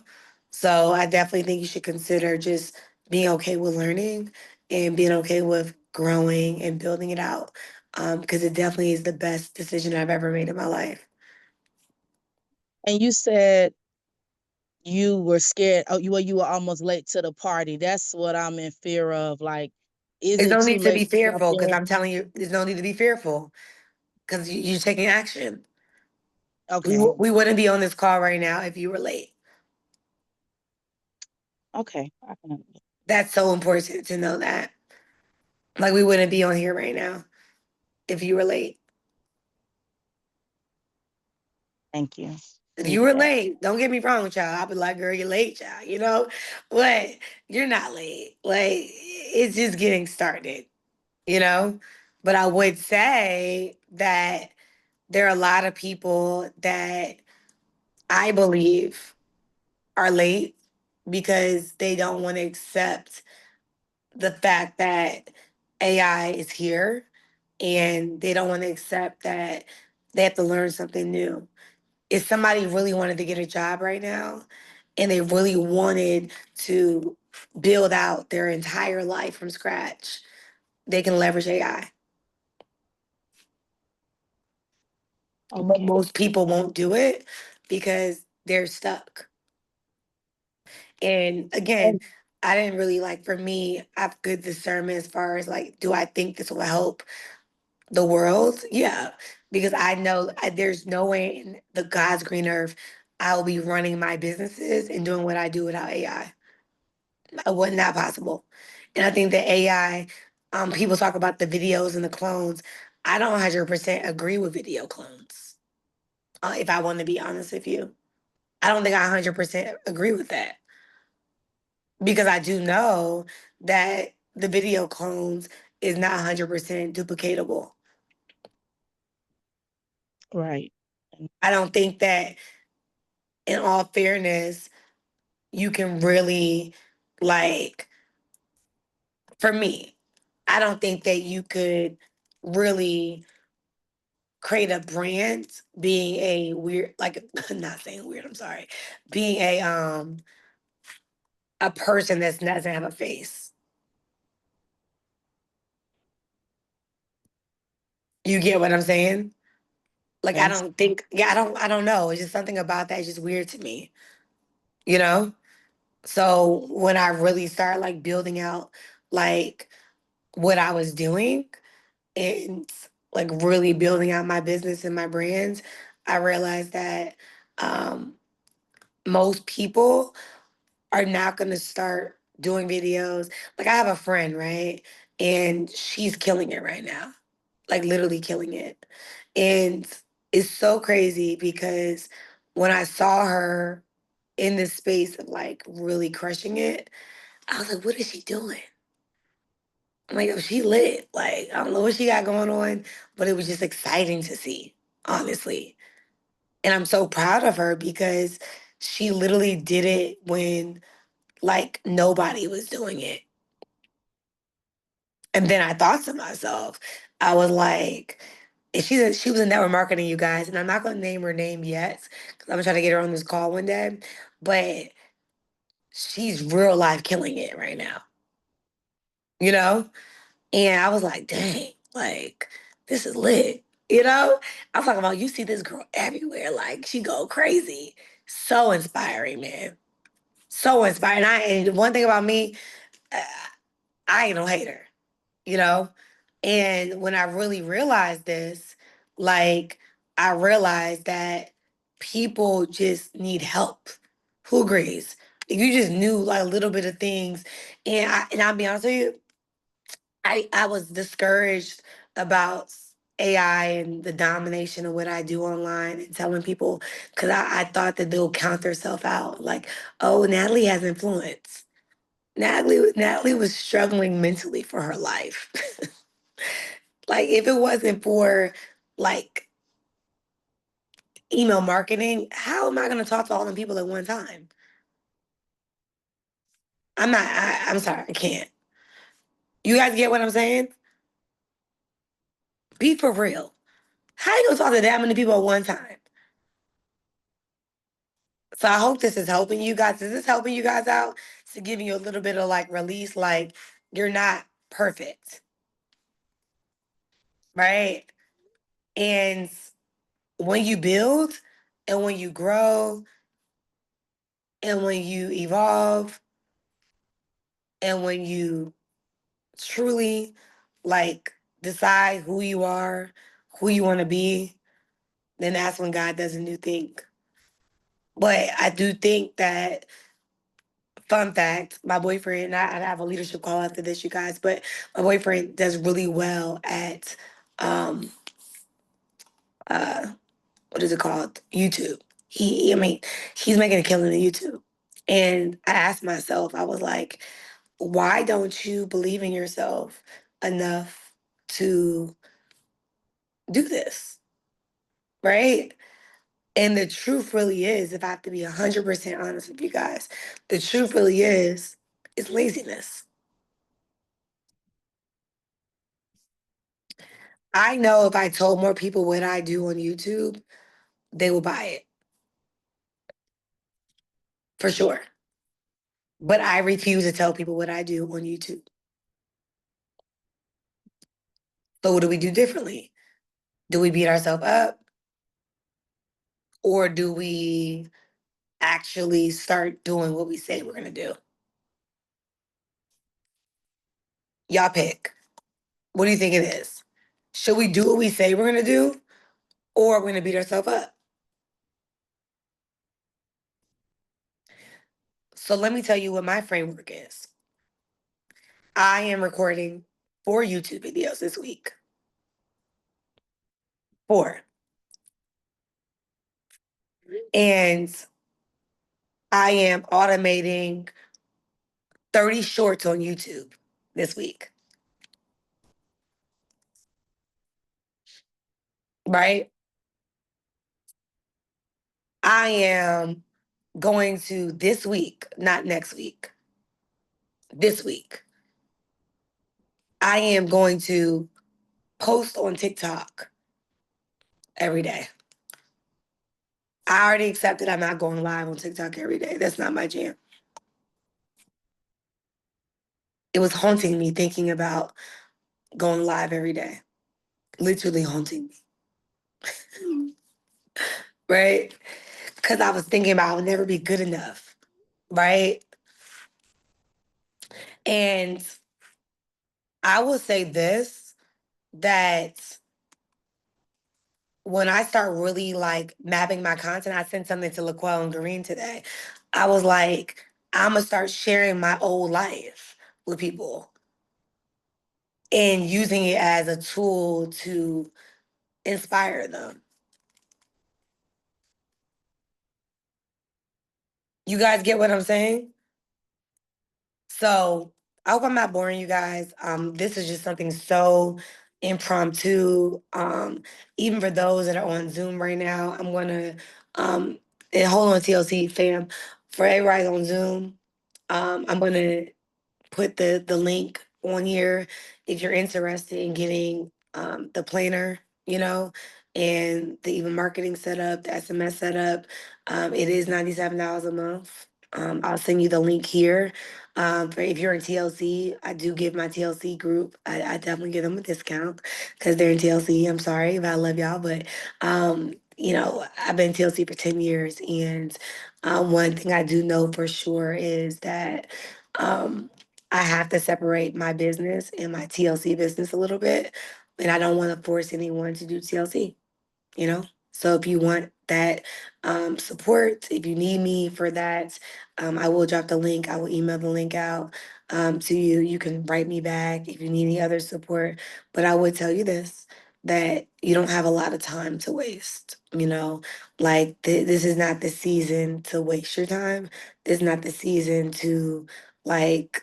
So I definitely think you should consider just being okay with learning and being okay with growing and building it out. Because it definitely is the best decision I've ever made in my life. And you said you were scared. Oh, you were almost late to the party. That's what I'm in fear of. Like, is There's it no too need to late be to jump fearful because in? I'm telling you, there's no need to be fearful because you're taking action. Okay, We wouldn't be on this call right now if you were late. okay, I can. That's so important to know that. Like we wouldn't be on here right now if you were late. Thank you. If you Needed were that. late, don't get me wrong, child. I'd be like, girl, you're late, child, you know? But you're not late. Like, it's just getting started, you know? But I would say that there are a lot of people that I believe are late because they don't want to accept the fact that AI is here and they don't want to accept that they have to learn something new. If somebody really wanted to get a job right now and they really wanted to build out their entire life from scratch, they can leverage AI. But Okay. most people won't do it because they're stuck. And again, And I didn't really like, for me, I have good discernment as far as like, do I think this will help the world? Yeah. Because I know there's no way in the God's green earth I'll be running my businesses and doing what I do without AI. Was not possible. And I think that AI, people talk about the videos and the clones. I don't 100% agree with video clones. If I want to be honest with you, I don't think I 100% agree with that because I do know that the video clones is not 100% duplicatable. right. I don't think that, in all fairness, you can really, like, for me, I don't think that you could really create a brand being a weird, like not saying weird, I'm sorry, being a person that doesn't have a face. You get what I'm saying? Like I Yes. don't think, yeah, I don't know. It's just something about that is just weird to me, you know? So when I really start like building out like what I was doing and like really building out my business and my brands, I realized that um most people are not going to start doing videos. Like I have a friend, right? And she's killing it right now. Like literally killing it. And it's so crazy because when I saw her in this space of like really crushing it, I was like, what is she doing? I'm like, oh, she lit. Like, I don't know what she got going on, but it was just exciting to see, honestly. And I'm so proud of her because she literally did it when like nobody was doing it. And then I thought to myself, I was like, and she was in network marketing, you guys, and I'm not gonna name her name yet because I'm gonna try to get her on this call one day. But she's real life killing it right now, you know? And I was like, dang, like this is lit, you know? I'm talking about you see this girl everywhere, like she go crazy. So inspiring, man. So inspiring. And one thing about me, uh, I ain't no hater, you know? And when I really realized this, like, I realized that people just need help. Who agrees? If you just knew like a little bit of things, and I'll be honest with you, I was discouraged about AI and the domination of what I do online and telling people because I thought that they'll count themselves out. Like, oh, Natalie has influence. Natalie was struggling mentally for her life. Like if it wasn't for like email marketing, how am I gonna talk to all the people at one time? I'm sorry, I can't. You guys get what I'm saying? Be for real. How you gonna talk to that many people at one time? So I hope this is helping you guys. Is this helping you guys out? To giving you a little bit of like release, like you're not perfect, right? And when you build and when you grow and when you evolve and when you truly like decide who you are, who you want to be, then that's when God does a new thing. But I do think that, fun fact, my boyfriend, I have a leadership call after this, you guys, but my boyfriend does really well at, um, uh, what is it called? YouTube. I mean, he's making a killing on YouTube. And I asked myself, I was like, why don't you believe in yourself enough to do this? Right? And the truth really is, if I have to be 100% honest with you guys, the truth really is laziness. I know if I told more people what I do on YouTube, they will buy it for sure. But I refuse to tell people what I do on YouTube. So what do we do differently? Do we beat ourselves up? Or do we actually start doing what we say we're going to do? Y'all pick. What do you think it is? Should we do what we say we're going to do? Or are we going to beat ourselves up? So let me tell you what my framework is. I am recording 4 YouTube videos this week. 4. And I am automating 30 shorts on YouTube this week. Right? I am going to this week, not next week, this week. I am going to post on TikTok every day. I already accepted I'm not going live on TikTok every day. That's not my jam. It was haunting me thinking about going live every day. Literally haunting me. Right? Because I was thinking about I would never be good enough. Right? And I will say this, that when I start really like mapping my content, I sent something to Laquel and Doreen today. I was like, I'm gonna start sharing my old life with people and using it as a tool to inspire them. You guys get what I'm saying? So I hope I'm not boring you guys. This is just something so impromptu. Even for those that are on Zoom right now, I'm gonna and hold on TLC fam. For everybody on Zoom, I'm gonna put the link on here if you're interested in getting the planner, you know, and the even marketing setup, the SMS setup. It is $97 a month. I'll send you the link here. For if you're in TLC, I do give my TLC group. I definitely give them a discount because they're in TLC. I'm sorry, but I love y'all. But you know, I've been in TLC for 10 years, and one thing I do know for sure is that um, I have to separate my business and my TLC business a little bit. And I don't want to force anyone to do TLC, you know? So if you want that support, if you need me for that, I will drop the link. I will email the link out to you. You can write me back if you need any other support. But I would tell you this, that you don't have a lot of time to waste, you know? Like this is not the season to waste your time. This is not the season to like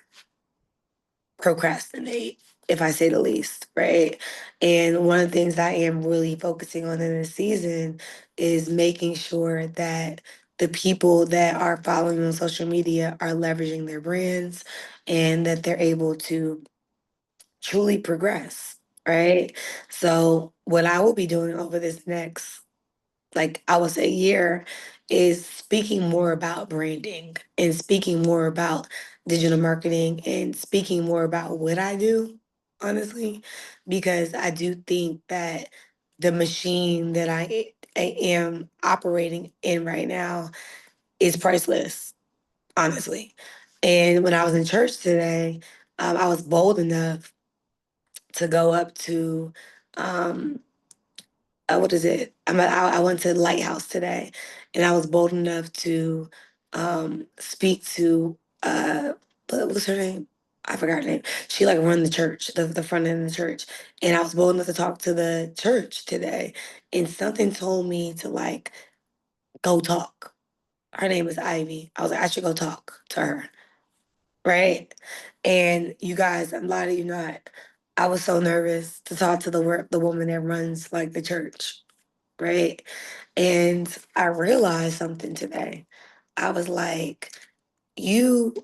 procrastinate, if I say the least, right? And one of the things I am really focusing on in this season is making sure that the people that are following on social media are leveraging their brands and that they're able to truly progress, right? So, what I will be doing over this next, like I would say, year, is speaking more about branding and speaking more about digital marketing and speaking more about what I do, honestly, because I do think that the machine that I am operating in right now is priceless, honestly. And when I was in church today, I was bold enough to go up to um, what is it? I went to the Lighthouse today, and I was bold enough to speak to what was her name? I forgot her name. She like run the church, the front end of the church, and I was bold enough to talk to the church today, and something told me to like go talk. Her name is Ivy. I was like, I should go talk to her, right? And you guys, I'm lying to you not. I was so nervous to talk to the woman that runs like the church, right? And I realized something today. I was like, you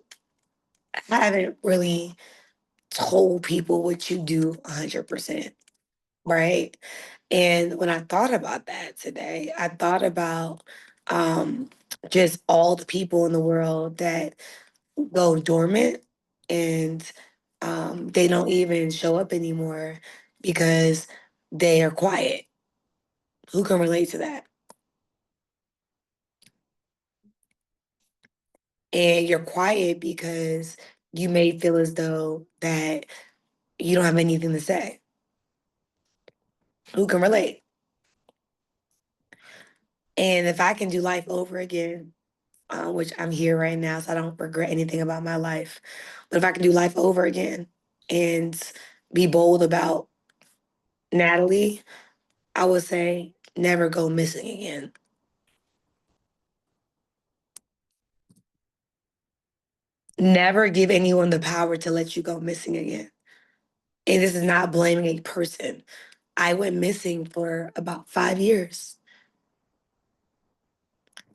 haven't really told people what you do 100%, right? And when I thought about that today, I thought about um, just all the people in the world that go dormant and they don't even show up anymore because they are quiet. Who can relate to that? And you're quiet because you may feel as though that you don't have anything to say. Who can relate? And if I can do life over again, which I'm here right now, so I don't regret anything about my life, but if I can do life over again and be bold about Natalie, I would say never go missing again. Never give anyone the power to let you go missing again. And this is not blaming a person. I went missing for about 5 years.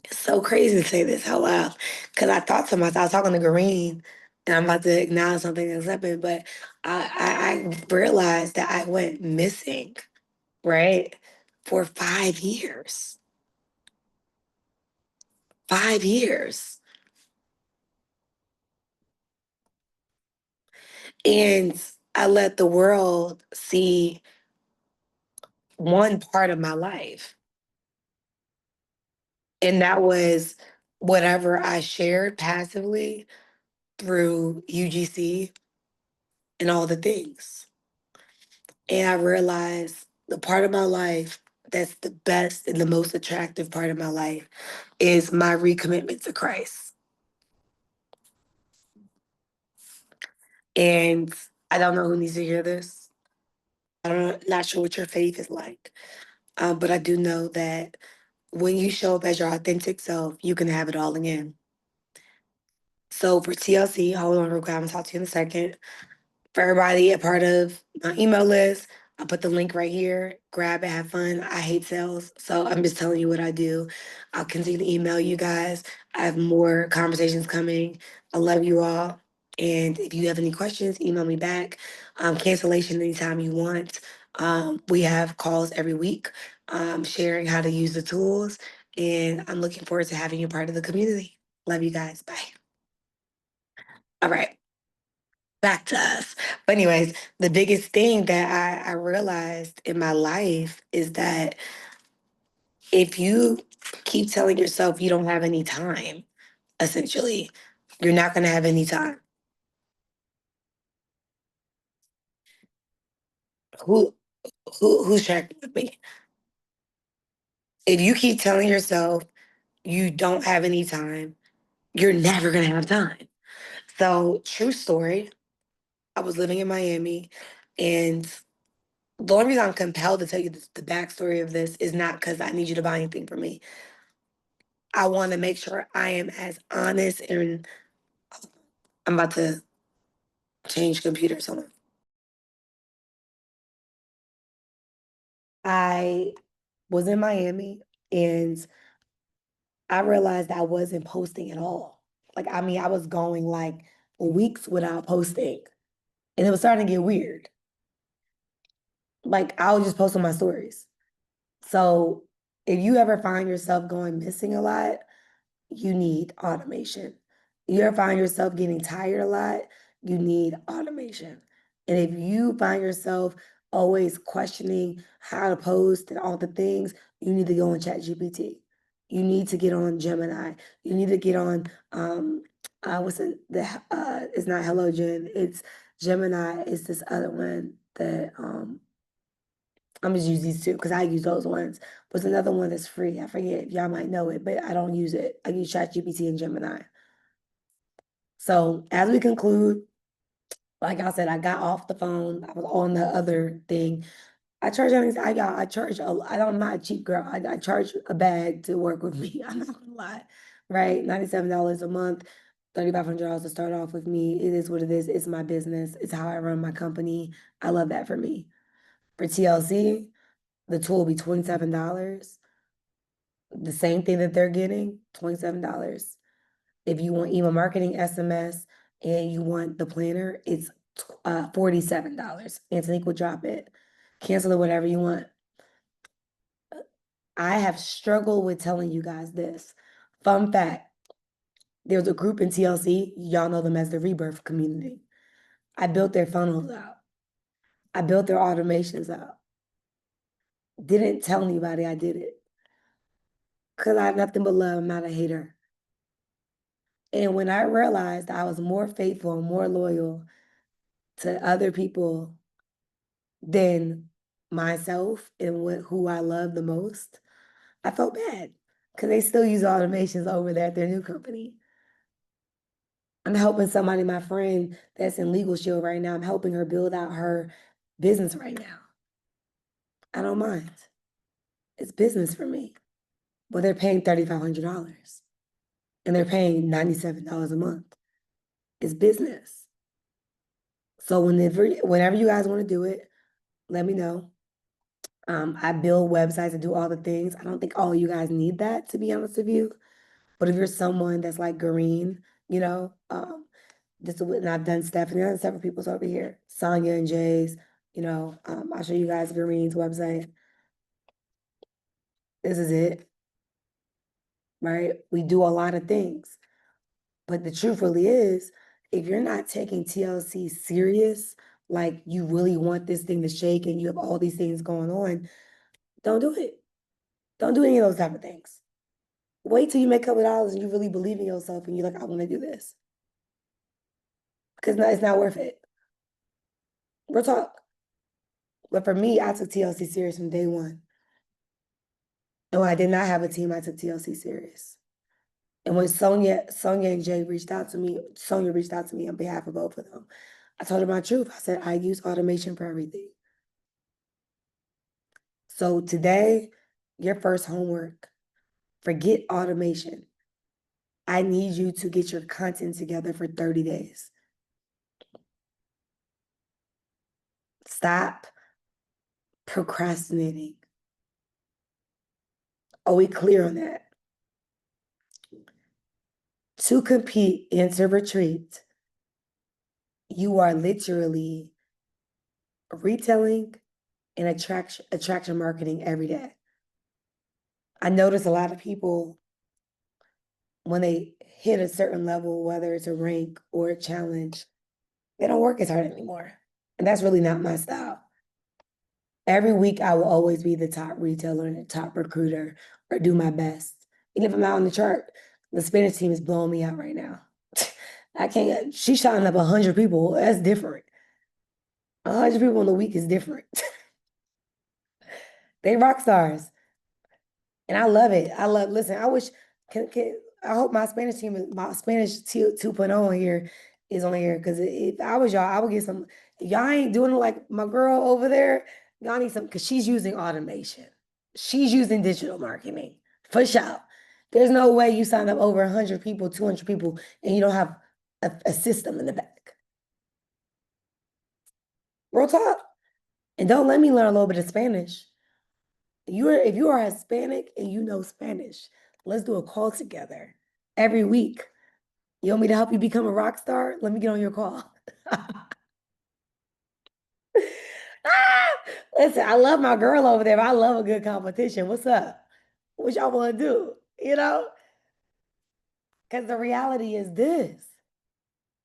It's so crazy to say this out loud because I thought to myself, I was talking to Green, and I'm about to acknowledge something that's happened, but I realized that I went missing, right, for 5 years. 5 years. And I let the world see one part of my life. And that was whatever I shared passively through UGC and all the things. And I realized the part of my life that's the best and the most attractive part of my life is my recommitment to Christ. And I don't know who needs to hear this. I'm not sure what your faith is like, But I do know that when you show up as your authentic self, you can have it all again. So for TLC, hold on real quick, I'm gonna talk to you in a second. For everybody a part of my email list, I'll put the link right here. Grab it, have fun. I hate sales, so I'm just telling you what I do. I'll continue to email you guys. I have more conversations coming. I love you all. And if you have any questions, email me back. Cancellation anytime you want. We have calls every week, sharing how to use the tools. And I'm looking forward to having you part of the community. Love you guys. Bye. All right, back to us. But anyways, the biggest thing that I realized in my life is that if you keep telling yourself you don't have any time, essentially, you're not gonna have any time. Who who's tracking with me? If you keep telling yourself you don't have any time, you're never gonna have time. So, true story, I was living in Miami, and the only reason I'm compelled to tell you the backstory of this is not because I need you to buy anything from me. I want to make sure I am as honest and I'm about to change computers. Hold on. I was in Miami and I realized I wasn't posting at all. Like, I mean, I was going like weeks without posting and it was starting to get weird. Like, I was just posting my stories. So, if you ever find yourself going missing a lot, you need automation. You ever find yourself getting tired a lot, you need automation. And if you find yourself always questioning how to post and all the things, you need to go on ChatGPT. You need to get on Gemini. You need to get on what's it? It's not HelloGen. It's Gemini. It's this other one that I'm just use these two because I use those ones. But there's another one that's free. I forget if y'all might know it, but I don't use it. I use ChatGPT and Gemini. So as we conclude, like I said, I got off the phone. I was on the other thing. I charge I charge I'm not a cheap girl. I charge a bag to work with me. I'm not gonna lie. Right? $97 a month, $3,500 to start off with me. It is what it is. It's my business. It's how I run my company. I love that for me. For TLC, the tool will be $27. The same thing that they're getting, $27. If you want email marketing SMS and you want the planner, it's $47. Anthony will drop it. Cancel it, whatever you want. I have struggled with telling you guys this. Fun fact, there's a group in TLC, y'all know them as the Rebirth community. I built their funnels out. I built their automations out. Didn't tell anybody I did it. Because I have nothing but love. I'm not a hater. And when I realized I was more faithful and more loyal to other people than myself and who I love the most, I felt bad because they still use automations over there at their new company. I'm helping somebody, my friend that's in Legal Shield right now. I'm helping her build out her business right now. I don't mind. It's business for me. But they're paying $3,500 and they're paying $97 a month. It's business. So whenever you guys want to do it, let me know. I build websites and do all the things. I don't think all you guys need that, to be honest with you. But if you're someone that's like Green, you know, and I've done Stephanie, I've done several people's over here, Sonia and Jay's, I'll show you guys Green's website. This is it, right? We do a lot of things. But the truth really is, if you're not taking TLC serious, like you really want this thing to shake and you have all these things going on, don't do it. Don't do any of those type of things. Wait till you make a couple dollars and you really believe in yourself and you're like, I want to do this. Because it's not worth it. We'll talk. But for me, I took TLC serious from day one. And when I did not have a team, I took TLC serious. And when Sonia and Jay reached out to me, Sonia reached out to me on behalf of both of them. I told her my truth. I said, I use automation for everything. So today, your first homework, forget automation. I need you to get your content together for 30 days. Stop procrastinating. Are we clear on that? To compete and to retreat, you are literally retailing and attraction marketing every day. I notice a lot of people, when they hit a certain level, whether it's a rank or a challenge, they don't work as hard anymore. And that's really not my style. Every week, I will always be the top retailer and the top recruiter or do my best. Even if I'm out on the chart, the Spanish team is blowing me out right now. I can't, she's shouting up 100 people. That's different. 100 people in a week is different. They rock stars. And I love it. Listen, I wish, I hope my Spanish team, my Spanish 2.0 on here is on here. Because if I was y'all, I would get some, y'all ain't doing it like my girl over there. Y'all need some, because she's using automation. She's using digital marketing, for sure. There's no way you sign up over 100 people, 200 people, and you don't have a system in the back. Real talk. And don't let me learn a little bit of Spanish. If you are Hispanic and you know Spanish, let's do a call together every week. You want me to help you become a rock star? Let me get on your call. Listen, I love my girl over there, but I love a good competition. What's up? What y'all want to do? You know? Because the reality is this.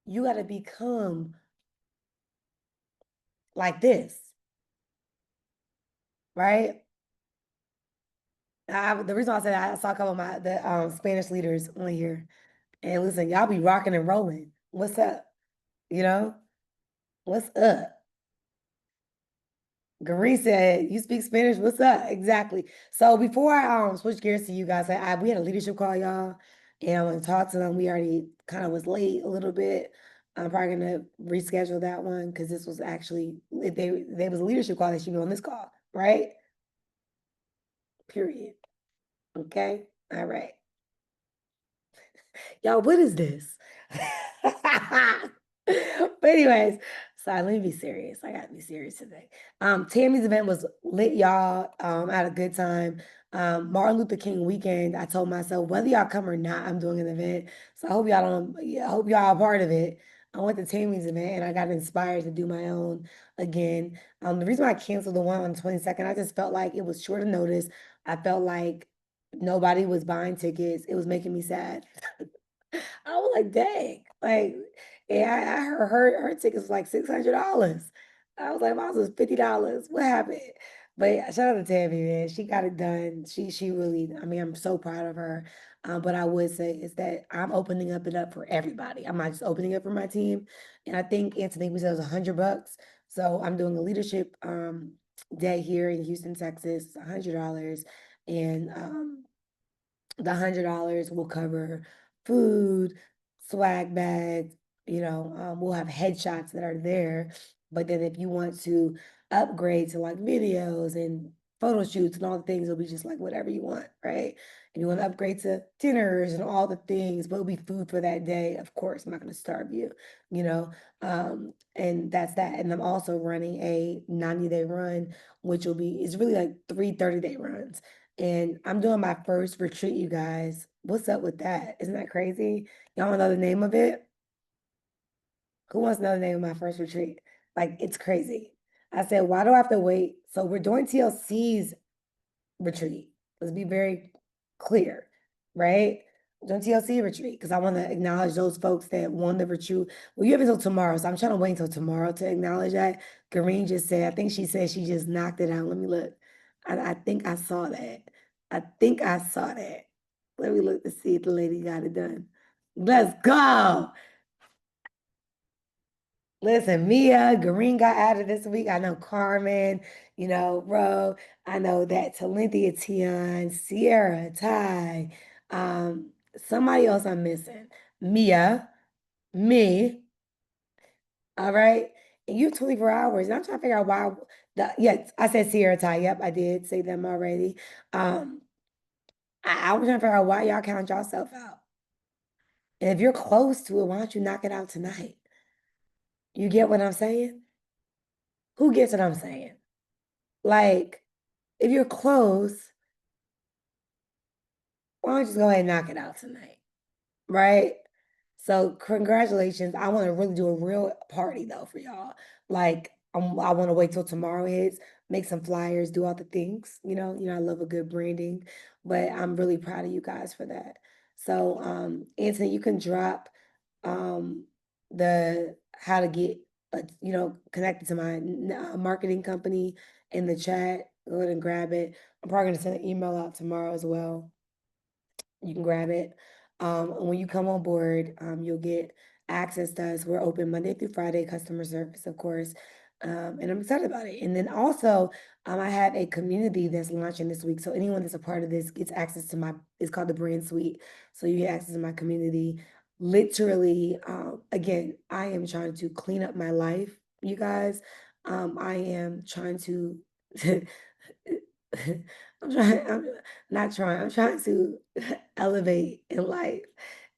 You got to become like this, right? The reason why I said that, I saw a couple of the Spanish leaders on here. And listen, y'all be rocking and rolling. What's up? You know? What's up? Gary said, "You speak Spanish? What's up?" Exactly. So before I switch gears to you guys, we had a leadership call, y'all, and I want to talk to them. We already kind of was late a little bit. I'm probably gonna reschedule that one because this was actually, if they was a leadership call, they should be on this call, right? Period. Okay. All right. Y'all, what is this? But anyways, sorry, let me be serious. I gotta be serious today. Tammy's event was lit, y'all. I had a good time. Martin Luther King weekend, I told myself, whether y'all come or not, I'm doing an event. So I hope y'all I hope y'all are part of it. I went to Tammy's event and I got inspired to do my own again. The reason why I canceled the one on the 22nd, I just felt like it was short of notice. I felt like nobody was buying tickets. It was making me sad. I was like, dang, like, yeah, I heard her tickets was like $600. I was like, mine was $50. What happened? But yeah, shout out to Tammy, man. She got it done. She really, I mean, I'm so proud of her. But I would say is that I'm opening it up for everybody. I'm not just opening up for my team. And I think Anthony was $100. So I'm doing a leadership day here in Houston, Texas, $100. And the $100 will cover food, swag bags, we'll have headshots that are there. But then if you want to upgrade to like videos and photo shoots and all the things, it'll be just like whatever you want, right? And you want to upgrade to dinners and all the things, but it'll be food for that day. Of course, I'm not going to starve you, you know. And that's that. And I'm also running a 90-day run, which will be, it's really like 3 30-day runs. And I'm doing my first retreat, you guys. What's up with that? Isn't that crazy? Y'all want to know the name of it? Who wants to know the name of my first retreat? Like, it's crazy. I said, why do I have to wait? So we're doing TLC's retreat. Let's be very clear, right? Doing TLC retreat because I want to acknowledge those folks that won the retreat. Well, you have until tomorrow, so I'm trying to wait until tomorrow to acknowledge that. Kareen just said, I think she said she just knocked it out. Let me look. I think I saw that. I think I saw that. Let me look to see if the lady got it done. Let's go. Listen, Mia, Green got added this week. I know Carmen, Ro. I know that Talenthia, Tion, Sierra, Ty, somebody else I'm missing. Mia, me. All right. And you have 24 hours. And I'm trying to figure out why Yes, I said Sierra Tie. Yep, I did say them already. I was trying to figure out why y'all count yourself out. And if you're close to it, why don't you knock it out tonight? You get what I'm saying? Who gets what I'm saying? Like, if you're close, why don't you just go ahead and knock it out tonight? Right? So congratulations. I want to really do a real party though for y'all. Like I want to wait till tomorrow hits, make some flyers, do all the things. I love a good branding, but I'm really proud of you guys for that. So Anthony, you can drop um the how to get connected to my marketing company in the chat. Go ahead and grab it. I'm probably gonna send an email out tomorrow as well. You can grab it. And when you come on board, you'll get access to us. We're open Monday through Friday, customer service, of course. And I'm excited about it. And then also, I have a community that's launching this week. So anyone that's a part of this gets access to it's called the Brand Suite. So you get access to my community. Literally, again, I am trying to clean up my life, you guys. I am trying to I'm trying to elevate in life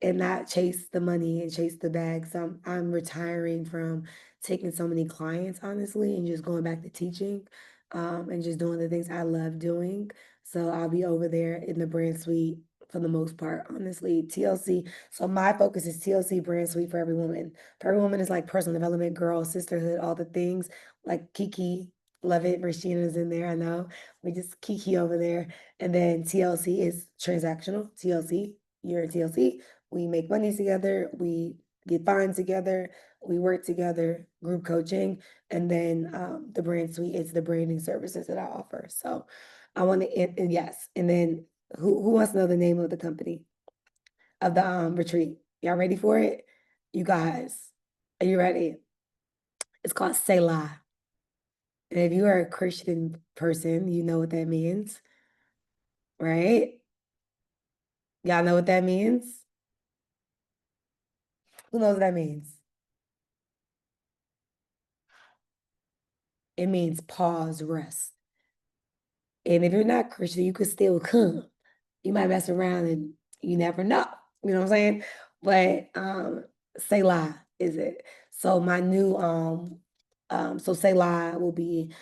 and not chase the money and chase the bag. So I'm retiring from taking so many clients, honestly, and just going back to teaching, and just doing the things I love doing. So I'll be over there in the brand suite for the most part, honestly. TLC. So my focus is TLC brand suite for every woman. For every woman is like personal development, girl, sisterhood, all the things. Like Kiki, love it. Rashina's in there, I know. We just Kiki over there. And then TLC is transactional. TLC, you're a TLC. We make money together. We get fine together. We work together, group coaching. And then the brand suite is the branding services that I offer. So I want to, and yes. And then who wants to know the name of the company of the retreat? Y'all ready for it? You guys, are you ready? It's called Selah. And if you are a Christian person, you know what that means, right? Y'all know what that means? Who knows what that means? It means pause, rest. And if you're not Christian, you could still come. You might mess around and you never know. You know what I'm saying? But Selah is it. So my new so Selah will be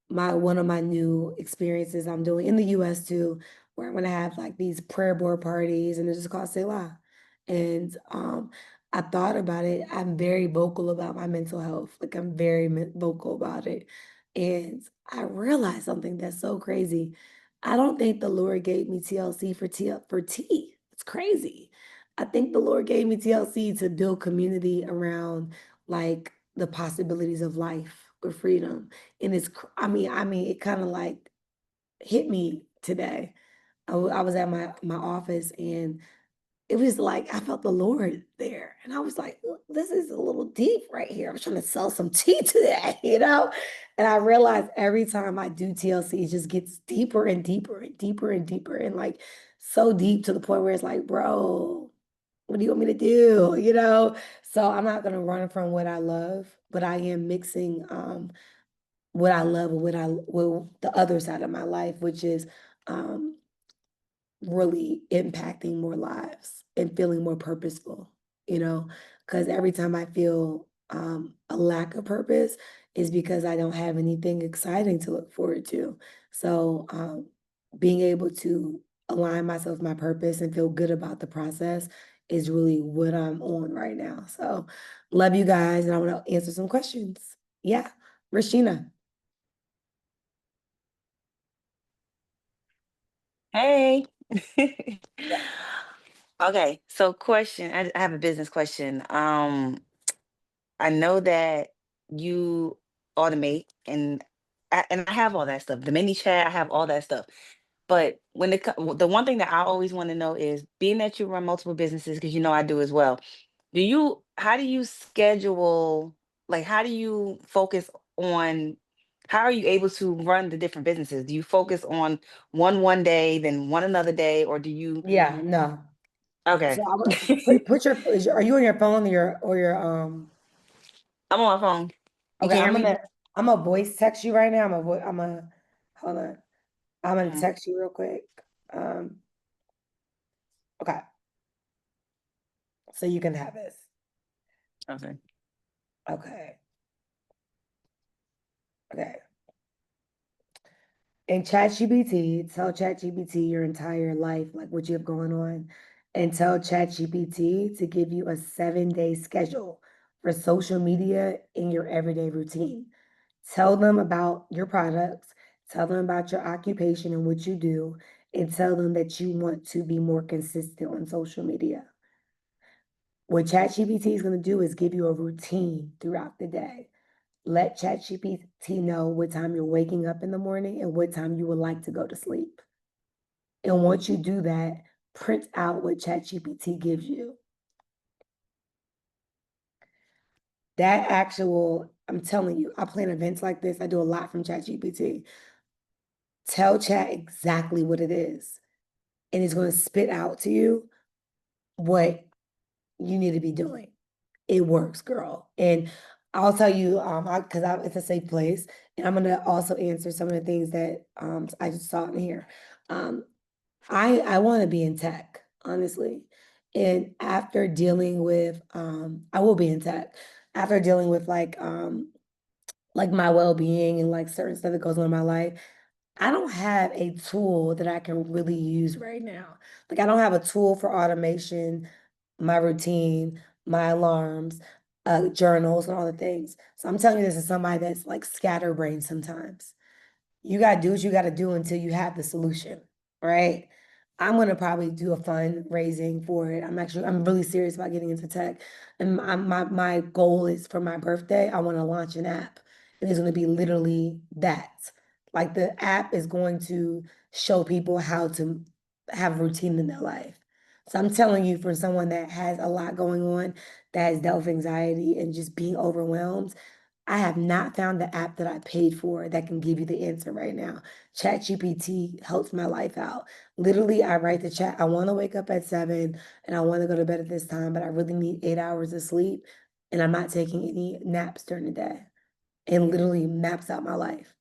one of my new experiences I'm doing in the US too, where I'm gonna have like these prayer board parties and it's just called Selah. And I thought about it. I'm very vocal about my mental health. Like I'm very vocal about it. And I realized something that's so crazy. I don't think the Lord gave me TLC for tea. It's crazy. I think the Lord gave me TLC to build community around like the possibilities of life with freedom. And I mean, it kind of like hit me today. I was at my office and it was like I felt the Lord there. And I was like, "Look, this is a little deep right here. I'm trying to sell some tea today, you know? And I realized every time I do TLC, it just gets deeper and deeper and deeper and deeper and like so deep to the point where it's like, bro, what do you want me to do? So I'm not gonna run from what I love, but I am mixing what I love with the other side of my life, which is um really impacting more lives and feeling more purposeful, because every time I feel a lack of purpose is because I don't have anything exciting to look forward to. So being able to align myself with my purpose and feel good about the process is really what I'm on right now. So love you guys, and I want to answer some questions. Yeah, Rashina. Hey. Yeah. Okay, so question. I have a business question. I know that you automate and I have all that stuff. The mini chat, I have all that stuff. But the one thing that I always want to know is being that you run multiple businesses, because I do as well. How do you schedule, like how do you focus on how are you able to run the different businesses? Do you focus on one day, then one another day, or do you Yeah, no. okay. So are you on your phone or your I'm on my phone. You okay, can hear me? I'm gonna voice text you right now. Hold on. I'm gonna Mhm. text you real quick. Okay. So you can have this. Okay. Okay. Okay. In ChatGPT, tell ChatGPT your entire life, like what you have going on, and tell ChatGPT to give you a 7-day schedule for social media in your everyday routine. Tell them about your products, tell them about your occupation and what you do, and tell them that you want to be more consistent on social media. What ChatGPT is going to do is give you a routine throughout the day. Let ChatGPT know what time you're waking up in the morning and what time you would like to go to sleep. And once you do that, print out what ChatGPT gives you. That actual, I'm telling you, I plan events like this. I do a lot from ChatGPT. Tell Chat exactly what it is, and it's going to spit out to you what you need to be doing. It works, girl. And I'll tell you, because it's a safe place, and I'm gonna also answer some of the things that I just saw in here. Um, I want to be in tech, honestly. And after dealing with, I will be in tech. After dealing with like my well-being and like certain stuff that goes on in my life, I don't have a tool that I can really use right now. Like I don't have a tool for automation, my routine, my alarms, journals, and all the things. So I'm telling you this as somebody that's like scatterbrained sometimes. You gotta do what you gotta do until you have the solution, right? I'm gonna probably do a fundraising for it. I'm really serious about getting into tech. And my goal is for my birthday, I want to launch an app. And it's gonna be literally that. Like the app is going to show people how to have routine in their life. So I'm telling you, for someone that has a lot going on, that has dealt with anxiety and just being overwhelmed, I have not found the app that I paid for that can give you the answer right now. ChatGPT helps my life out. Literally, I write the chat. I want to wake up at 7 and I want to go to bed at this time, but I really need 8 hours of sleep. And I'm not taking any naps during the day. And literally maps out my life.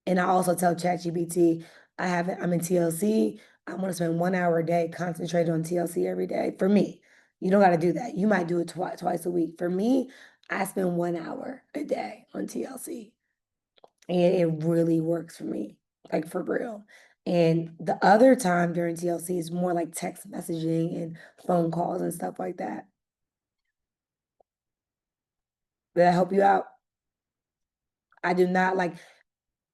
And I also tell ChatGPT, I'm in TLC. I want to spend 1 hour a day concentrated on TLC every day. For me, you don't got to do that. You might do it twice a week. For me, I spend 1 hour a day on TLC, and it really works for me, like for real. And the other time during TLC is more like text messaging and phone calls and stuff like that. Did that help you out? I do not like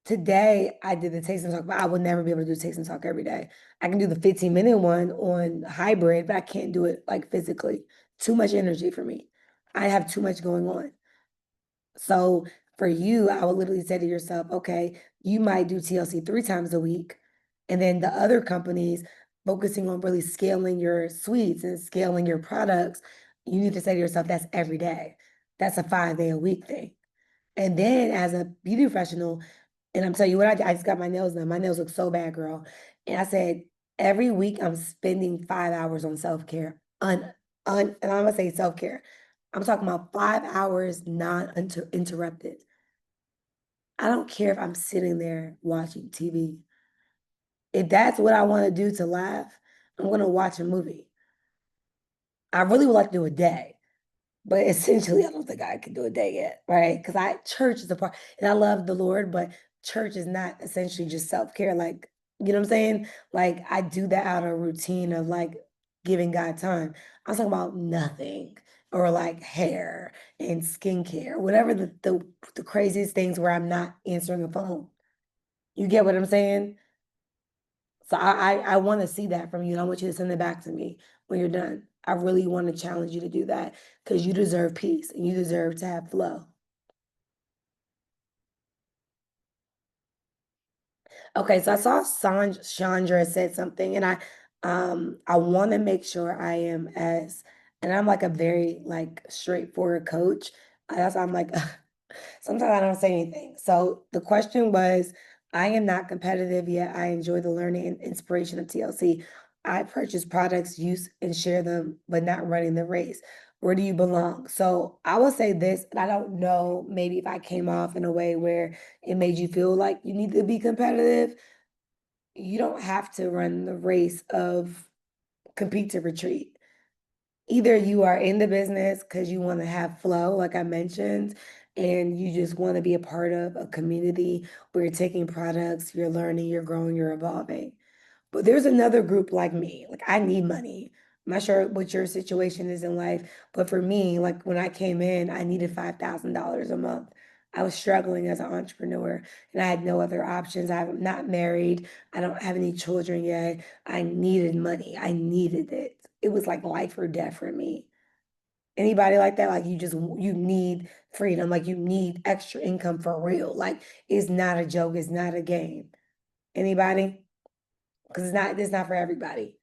Today I did the taste and talk, but I would never be able to do taste and talk every day. I can do the 15-minute one on hybrid, but I can't do it like physically. Too much energy for me. I have too much going on. So for you, I would literally say to yourself, okay, you might do TLC 3 times a week. And then the other companies focusing on really scaling your suites and scaling your products, you need to say to yourself, that's every day. That's a 5-day a week thing. And then as a beauty professional, and I'm telling you what I just got my nails done. My nails look so bad, girl. And I said, every week I'm spending 5 hours on self-care. And I'm gonna say self-care. I'm talking about 5 hours non-interrupted. I don't care if I'm sitting there watching TV. If that's what I want to do to laugh, I'm gonna watch a movie. I really would like to do a day. But essentially, I don't think I could do a day yet, right? Because church is a part, and I love the Lord, but church is not essentially just self-care. Like, you know what I'm saying? Like, I do that out of routine of like giving God time. I was talking about nothing or like hair and skincare, whatever the craziest things where I'm not answering the phone. You get what I'm saying? So I want to see that from you, and I want you to send it back to me when you're done. I really want to challenge you to do that because you deserve peace and you deserve to have flow. Okay, so I saw Chandra said something, and I want to make sure I am as, and I'm like a very like straightforward coach. That's why I'm like sometimes I don't say anything. So the question was, I am not competitive yet. I enjoy the learning and inspiration of TLC. I purchase products, use and share them, but not running the race. Where do you belong? So I will say this, and I don't know maybe if I came off in a way where it made you feel like you need to be competitive. You don't have to run the race of compete to retreat. Either you are in the business because you want to have flow, like I mentioned, and you just want to be a part of a community where you're taking products, you're learning, you're growing, you're evolving. But there's another group like me. Like I need money. I'm not sure what your situation is in life, but for me, like when I came in, I needed $5,000 a month. I was struggling as an entrepreneur and I had no other options. I'm not married. I don't have any children yet. I needed money. I needed it. It was like life or death for me. Anybody like that? Like you need freedom. Like you need extra income for real. Like it's not a joke. It's not a game. Anybody? Because it's not for everybody.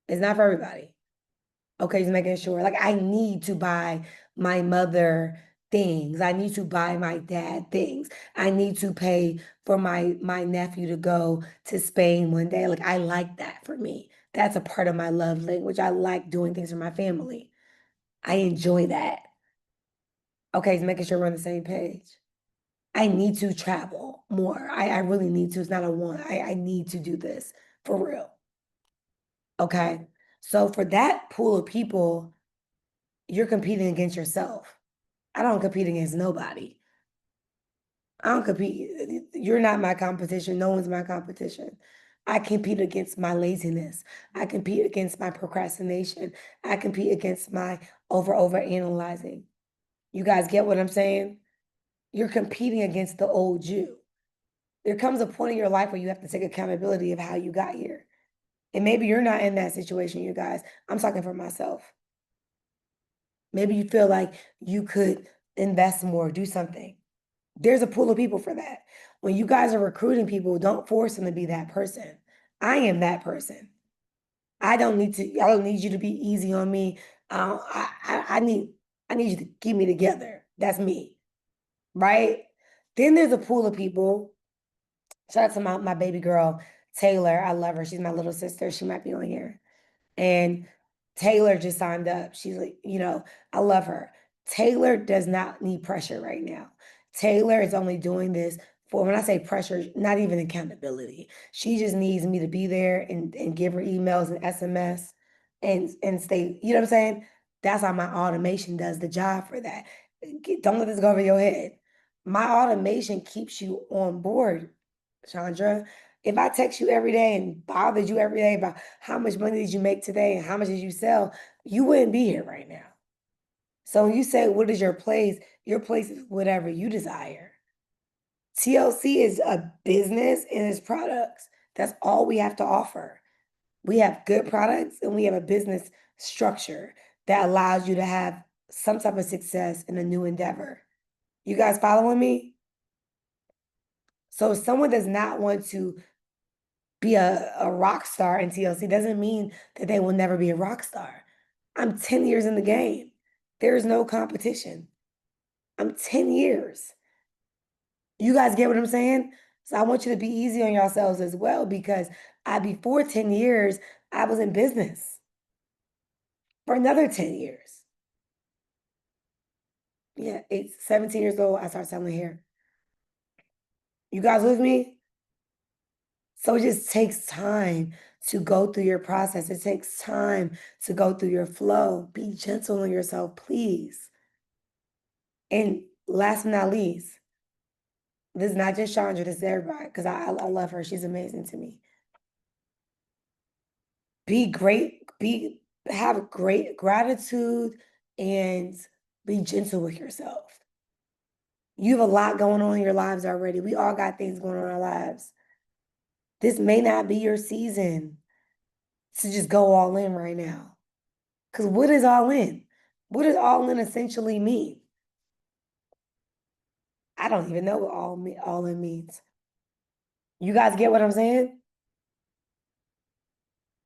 It's not for everybody. Okay, just making sure. Like I need to buy my mother things. I need to buy my dad things. I need to pay for my nephew to go to Spain one day. Like I like that for me. That's a part of my love language. I like doing things for my family. I enjoy that. Okay, just making sure we're on the same page. I need to travel more. I really need to. It's not a want. I need to do this for real. Okay. So for that pool of people, you're competing against yourself. I don't compete against nobody. I don't compete. You're not my competition. No one's my competition. I compete against my laziness. I compete against my procrastination. I compete against my over analyzing. You guys get what I'm saying? You're competing against the old you. There comes a point in your life where you have to take accountability of how you got here. And maybe you're not in that situation, you guys. I'm talking for myself. Maybe you feel like you could invest more, do something. There's a pool of people for that. When you guys are recruiting people, don't force them to be that person. I am that person. I don't need you to be easy on me. I need you to keep me together. That's me. Right? Then there's a pool of people. Shout out to my baby girl, Taylor. I love her. She's my little sister. She might be on here. And Taylor just signed up. She's like, I love her. Taylor does not need pressure right now. Taylor is only doing this for, when I say pressure, not even accountability. She just needs me to be there and give her emails and SMS and stay, you know what I'm saying? That's how my automation does the job for that. Don't let this go over your head. My automation keeps you on board, Chandra. If I text you every day and bothered you every day about how much money did you make today and how much did you sell, you wouldn't be here right now. So when you say, what is your place is whatever you desire. TLC is a business and its products. That's all we have to offer. We have good products and we have a business structure that allows you to have some type of success in a new endeavor. You guys following me? So if someone does not want to be a rock star in TLC doesn't mean that they will never be a rock star. I'm 10 years in the game. There is no competition. I'm 10 years. You guys get what I'm saying? So I want you to be easy on yourselves as well because before 10 years, I was in business for another 10 years. Yeah, 17 years old, I started selling hair. You guys with me? So it just takes time to go through your process. It takes time to go through your flow. Be gentle on yourself, please. And last but not least, this is not just Chandra, this is everybody, because I love her. She's amazing to me. Be great, have great gratitude and be gentle with yourself. You have a lot going on in your lives already. We all got things going on in our lives. This may not be your season to just go all in right now. Because what is all in? What does all in essentially mean? I don't even know what all in means. You guys get what I'm saying?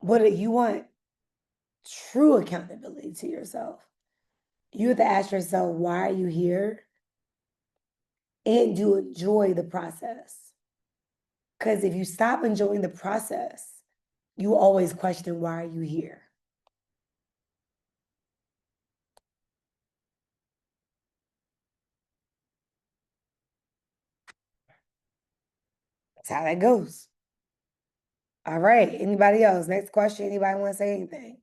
What you want true accountability to yourself. You have to ask yourself, why are you here? And do enjoy the process. Because if you stop enjoying the process, you always question, why are you here? That's how that goes. All right. Anybody else? Next question. Anybody want to say anything?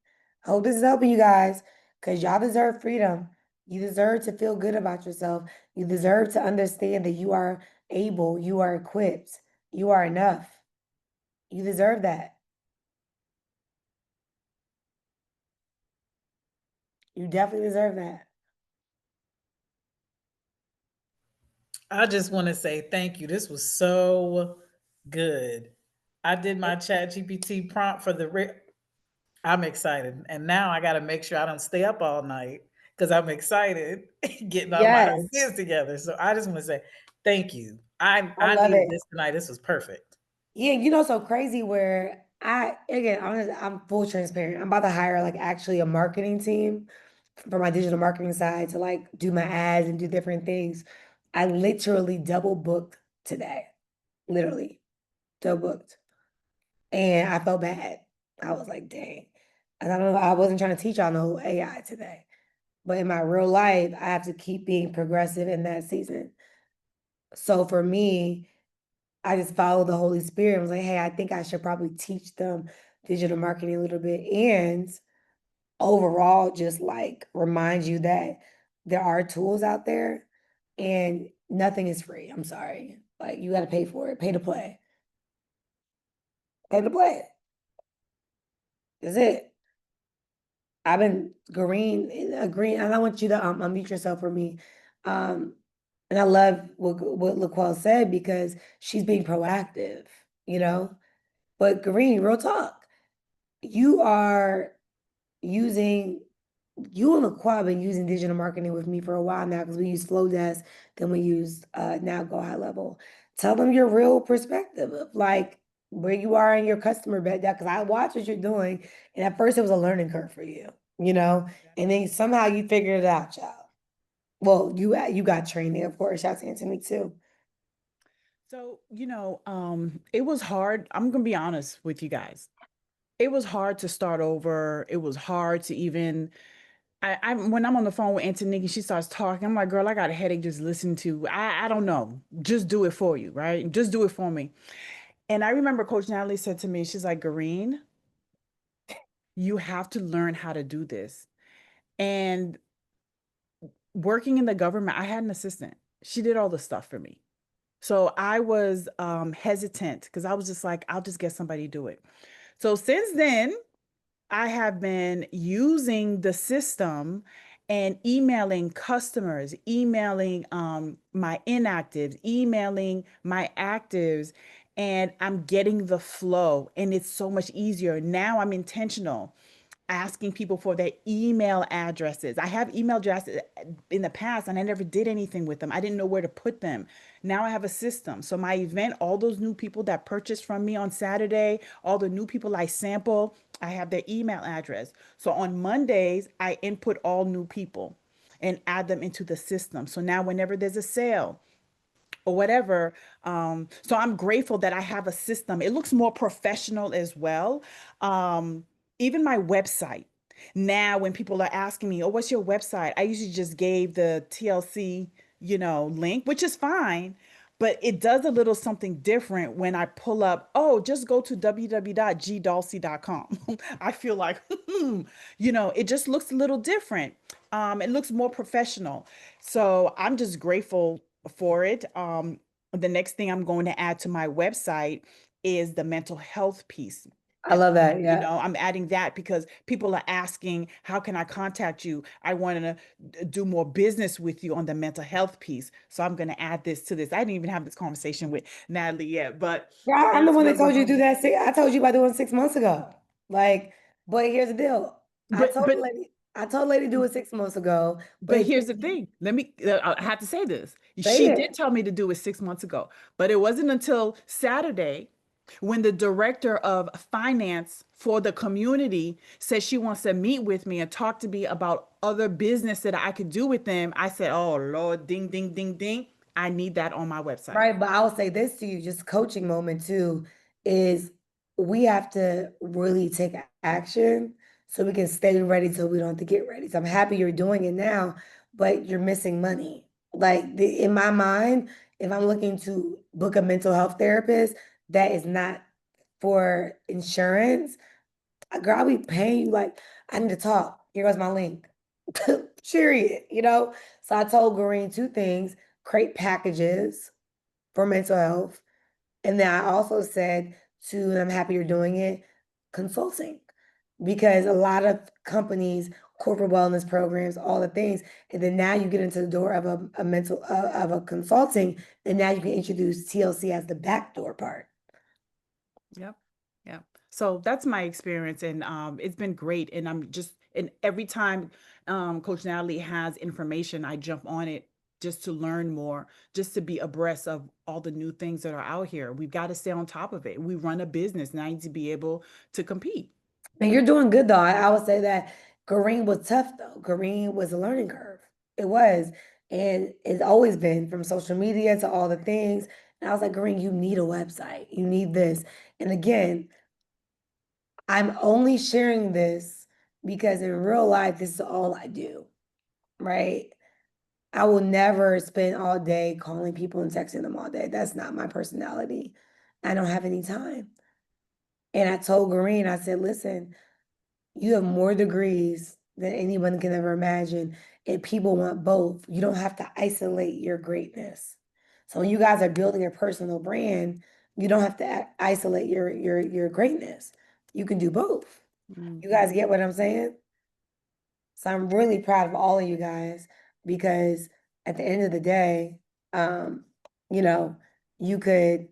I hope this is helping you guys, because y'all deserve freedom. You deserve to feel good about yourself. You deserve to understand that you are able, you are equipped, you are enough. You deserve that. You definitely deserve that. I just want to say thank you. This was so good. I did my chat GPT prompt for I'm excited. And now I got to make sure I don't stay up all night because I'm excited getting all my Yes, ideas together. So I just want to say thank you. I I love needed it. this tonight. This was perfect. Yeah, so crazy where I'm full transparent. I'm about to hire like actually a marketing team for my digital marketing side to like do my ads and do different things. I literally double booked today. Literally double booked. And I felt bad. I was like, dang. And I don't know, I wasn't trying to teach y'all no AI today. But in my real life, I have to keep being progressive in that season. So for me, I just followed the Holy Spirit. I was like, hey, I think I should probably teach them digital marketing a little bit. And overall, just like remind you that there are tools out there and nothing is free. I'm sorry. Like you got to pay for it, pay to play. Pay to play. That's it. I've been green, and I want you to unmute yourself for me. Um, and I love what Laquelle said because she's being proactive, you know. But Green, real talk, you are using you and Laquelle have been using digital marketing with me for a while now because we use Flowdesk, then we use now Go High Level. Tell them your real perspective of like where you are in your customer bed because I watch what you're doing, and at first it was a learning curve for you, and then somehow you figured it out, child. Well, you got training, of course. Shout out to Anthony too. So, it was hard. I'm gonna be honest with you guys. It was hard to start over. It was hard to even when I'm on the phone with Antoninki, she starts talking. I'm like, girl, I got a headache just listening to. I don't know. Just do it for you, right? Just do it for me. And I remember Coach Natalie said to me, she's like, Gareen, you have to learn how to do this. And working in the government, I had an assistant. She did all the stuff for me. So I was hesitant because I was just like, I'll just get somebody to do it. So since then, I have been using the system and emailing customers, emailing my inactives, emailing my actives, and I'm getting the flow. And it's so much easier. Now I'm intentional, asking people for their email addresses. I have email addresses in the past and I never did anything with them. I didn't know where to put them. Now I have a system. So my event, all those new people that purchased from me on Saturday, all the new people I sample, I have their email address. So on Mondays, I input all new people and add them into the system. So now whenever there's a sale, or whatever. So I'm grateful that I have a system. It looks more professional as well. Um, Even my website. Now, when people are asking me, "Oh, what's your website?" I usually just gave the TLC, link, which is fine. But it does a little something different when I pull up, oh, just go to www.gdalsey.com. I feel like, it just looks a little different. It looks more professional. So I'm just grateful for it. The next thing I'm going to add to my website is the mental health piece. I love that. You Yeah. know, I'm adding that because people are asking, how can I contact you? I want to do more business with you on the mental health piece. So I'm going to add this to this. I didn't even have this conversation with Natalie yet, but Yeah, I'm the that's one where that we're told you to do going. that. I told you about doing 6 months ago. Like, but here's the deal. I But told the but lady, I told the lady to do it 6 months ago, but But it here's took the me. thing. I have to say this. Say She did it. tell me to do it 6 months ago, but it wasn't until Saturday when the director of finance for the community said she wants to meet with me and talk to me about other business that I could do with them. I said, oh, Lord, ding, ding, ding, ding. I need that on my website. Right. But I'll say this to you, just coaching moment too, is we have to really take action so we can stay ready so we don't have to get ready. So I'm happy you're doing it now, but you're missing money. Like in my mind, if I'm looking to book a mental health therapist, that is not for insurance. Girl, I'll be paying you like I need to talk. Here goes my link. Period. So I told Green two things: create packages for mental health, and then I also said to, and I'm happy you're doing it, consulting. Because a lot of companies, corporate wellness programs, all the things, and then now you get into the door of a mental of a consulting, and now you can introduce TLC as the backdoor part. Yep. Yep. So that's my experience, and it's been great. And and every time Coach Natalie has information, I jump on it just to learn more, just to be abreast of all the new things that are out here. We've got to stay on top of it. We run a business, and I need to be able to compete. And you're doing good though. I would say that Kareem was tough though. Kareem was a learning curve. It was. And it's always been from social media to all the things. And I was like, Kareem, you need a website. You need this. And again, I'm only sharing this because in real life, this is all I do, right? I will never spend all day calling people and texting them all day. That's not my personality. I don't have any time. And I told Green, I said, listen, you have more degrees than anyone can ever imagine, and people want both. You don't have to isolate your greatness. So when you guys are building a personal brand, you don't have to isolate your greatness. You can do both. You guys get what I'm saying? So I'm really proud of all of you guys because at the end of the day, um, you know, you could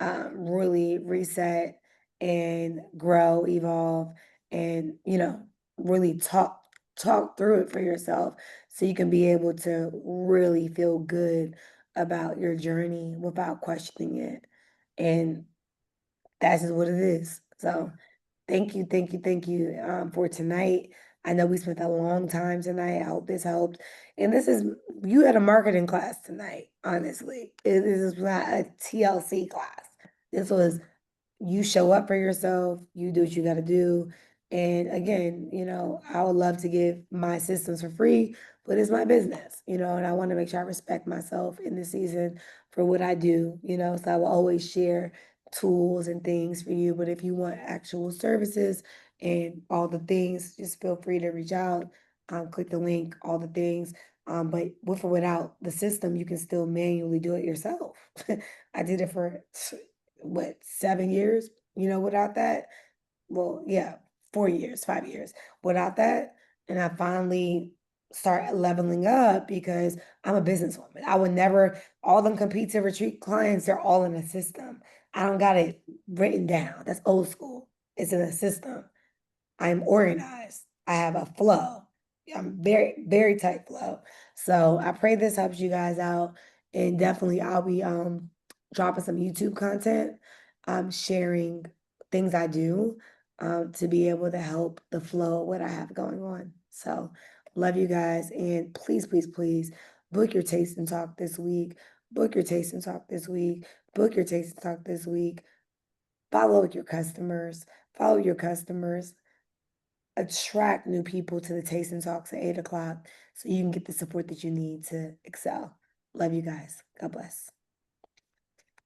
really reset and grow, evolve, and really talk through it for yourself so you can be able to really feel good about your journey without questioning it. And that's just what it is. So thank you, thank you, thank you for tonight. I know we spent a long time tonight. I hope this helped. And you had a marketing class tonight, honestly. This is not a TLC class. This was you show up for yourself, you do what you got to do. And again, I would love to give my assistance for free, but it's my business, and I want to make sure I respect myself in this season for what I do, so I will always share tools and things for you. But if you want actual services and all the things, just feel free to reach out, click the link, all the things. But with or without the system, you can still manually do it yourself. I did it for what, 7 years, without that. Well, yeah, 4 years, 5 years without that. And I finally start leveling up because I'm a businesswoman. I would never, all them compete to retreat clients, they're all in a system. I don't got it written down. That's old school. It's in a system. I'm organized. I have a flow. I'm very, very tight flow. So I pray this helps you guys out. And definitely I'll be dropping some YouTube content, sharing things I do to be able to help the flow of what I have going on. So love you guys. And please, please, please book your taste and talk this week. Book your taste and talk this week. Book your taste and talk this week. Follow your customers. Follow your customers, attract new people to the Taste and Talks at 8 o'clock so you can get the support that you need to excel. Love you guys. God bless.